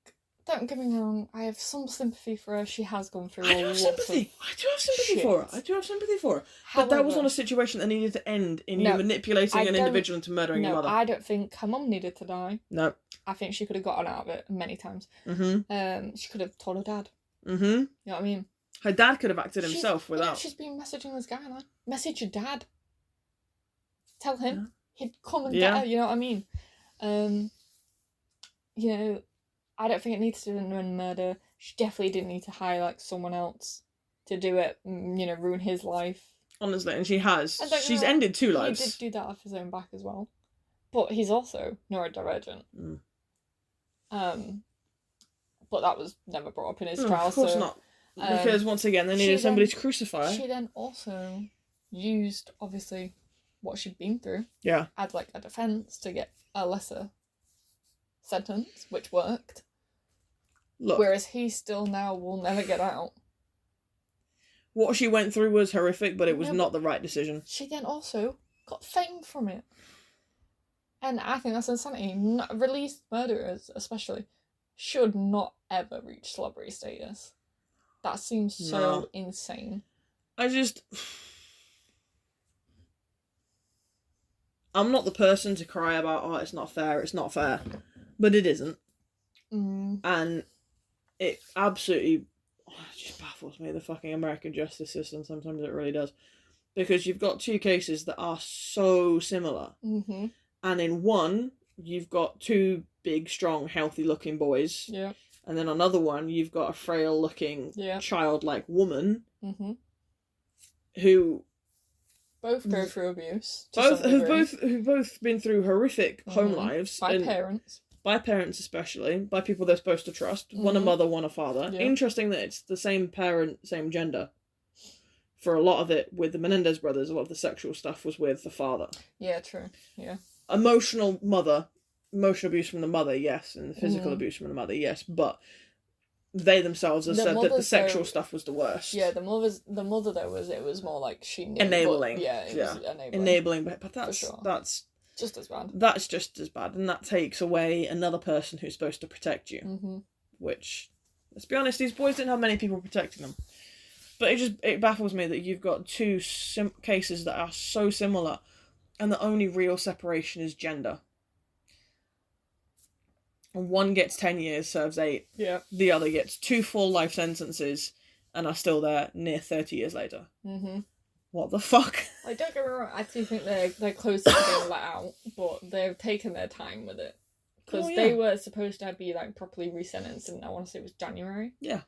don't get me wrong, I have some sympathy for her. She has gone through
I do have sympathy for her. But that was not a situation that needed to end in you manipulating an individual into murdering your mother.
I don't think her mum needed to die.
No.
I think she could have gotten out of it many times.
Mm-hmm.
She could have told her dad.
Mm-hmm.
You know what I mean?
Her dad could have acted himself without.
You know, she's been messaging this guy, man. Message your dad. Tell him. He'd come and get her, you know what I mean? You know, I don't think it needs to be in murder. She definitely didn't need to hire, like, someone else to do it, you know, ruin his life.
Honestly, and she has. She's ended 2 lives.
He did do that off his own back as well. But he's also neurodivergent. But that was never brought up in his trial.
Of course not. Because, once again, they needed somebody to crucify her.
She then also used, obviously, what she'd been through.
Yeah.
As, like, a defence to get a lesser sentence, which worked.
Look.
Whereas he still now will never get out.
What she went through was horrific, but it was not the right decision.
She then also got fame from it. And I think that's insanity. Released murderers, especially, should not ever reach celebrity status. That seems so insane.
I'm not the person to cry about, it's not fair, but it isn't. And it absolutely just baffles me, the fucking American justice system. Sometimes it really does. Because you've got 2 cases that are so similar.
Mm-hmm.
And in one, you've got 2 big, strong, healthy-looking boys.
Yeah.
And then another one, you've got a frail-looking, childlike woman.
Mm-hmm.
Who...
both go through abuse.
Who've both been through horrific home lives.
By parents.
By parents especially. By people they're supposed to trust. One a mother, one a father.
Yeah.
Interesting that it's the same parent, same gender. For a lot of it, with the Menendez brothers, a lot of the sexual stuff was with the father.
Yeah, true. Yeah.
Emotional abuse from the mother, yes. And the physical abuse from the mother, yes. But they themselves have said that the sexual stuff was the worst.
Yeah, the mother though was more like she knew.
Enabling.
It was
enabling, but that's
sure.
That's
just as bad.
That's just as bad, and that takes away another person who's supposed to protect you.
Mm-hmm.
Which, let's be honest, these boys didn't have many people protecting them. But it baffles me that you've got 2 cases that are so similar, and the only real separation is gender. And one gets 10 years, serves 8.
Yeah.
The other gets 2 full life sentences, and are still there near 30 years later.
Mm-hmm.
What the fuck?
Like, don't get me wrong, I do think they're close to being let out, but they've taken their time with it. Because they were supposed to be, like, properly resentenced, and I want to say it was January.
Yeah.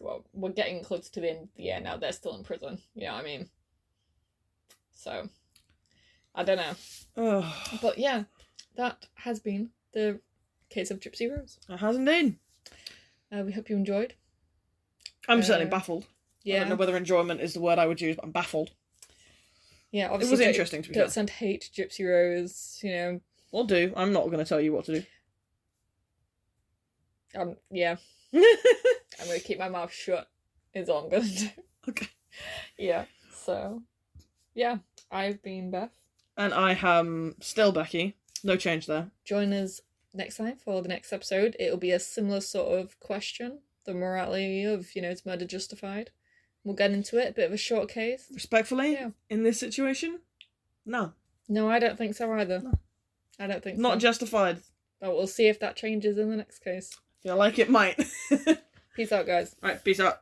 Well, we're getting close to the end of the year now, they're still in prison, you know what I mean? So, I don't know. But yeah, that has been the case of Gypsy Rose.
It has indeed.
We hope you enjoyed.
I'm certainly baffled.
Yeah.
I don't know whether enjoyment is the word I would use, but I'm baffled.
Yeah, obviously.
It was interesting to be fair.
Don't send hate to Gypsy Rose, you know.
Will do. I'm not going to tell you what to do.
Yeah. I'm going to keep my mouth shut, is all I'm going to do.
Okay.
Yeah, so. Yeah, I've been Beth.
And I am still Becky. No change there.
Join us next time for the next episode. It'll be a similar sort of question. The morality of, you know, is murder justified? We'll get into it. A bit of a short case.
Respectfully, in this situation, no.
No, I don't think so either.
No.
I don't think so.
Not justified.
But we'll see if that changes in the next case.
Feel like it might.
Peace out, guys.
Right, peace out.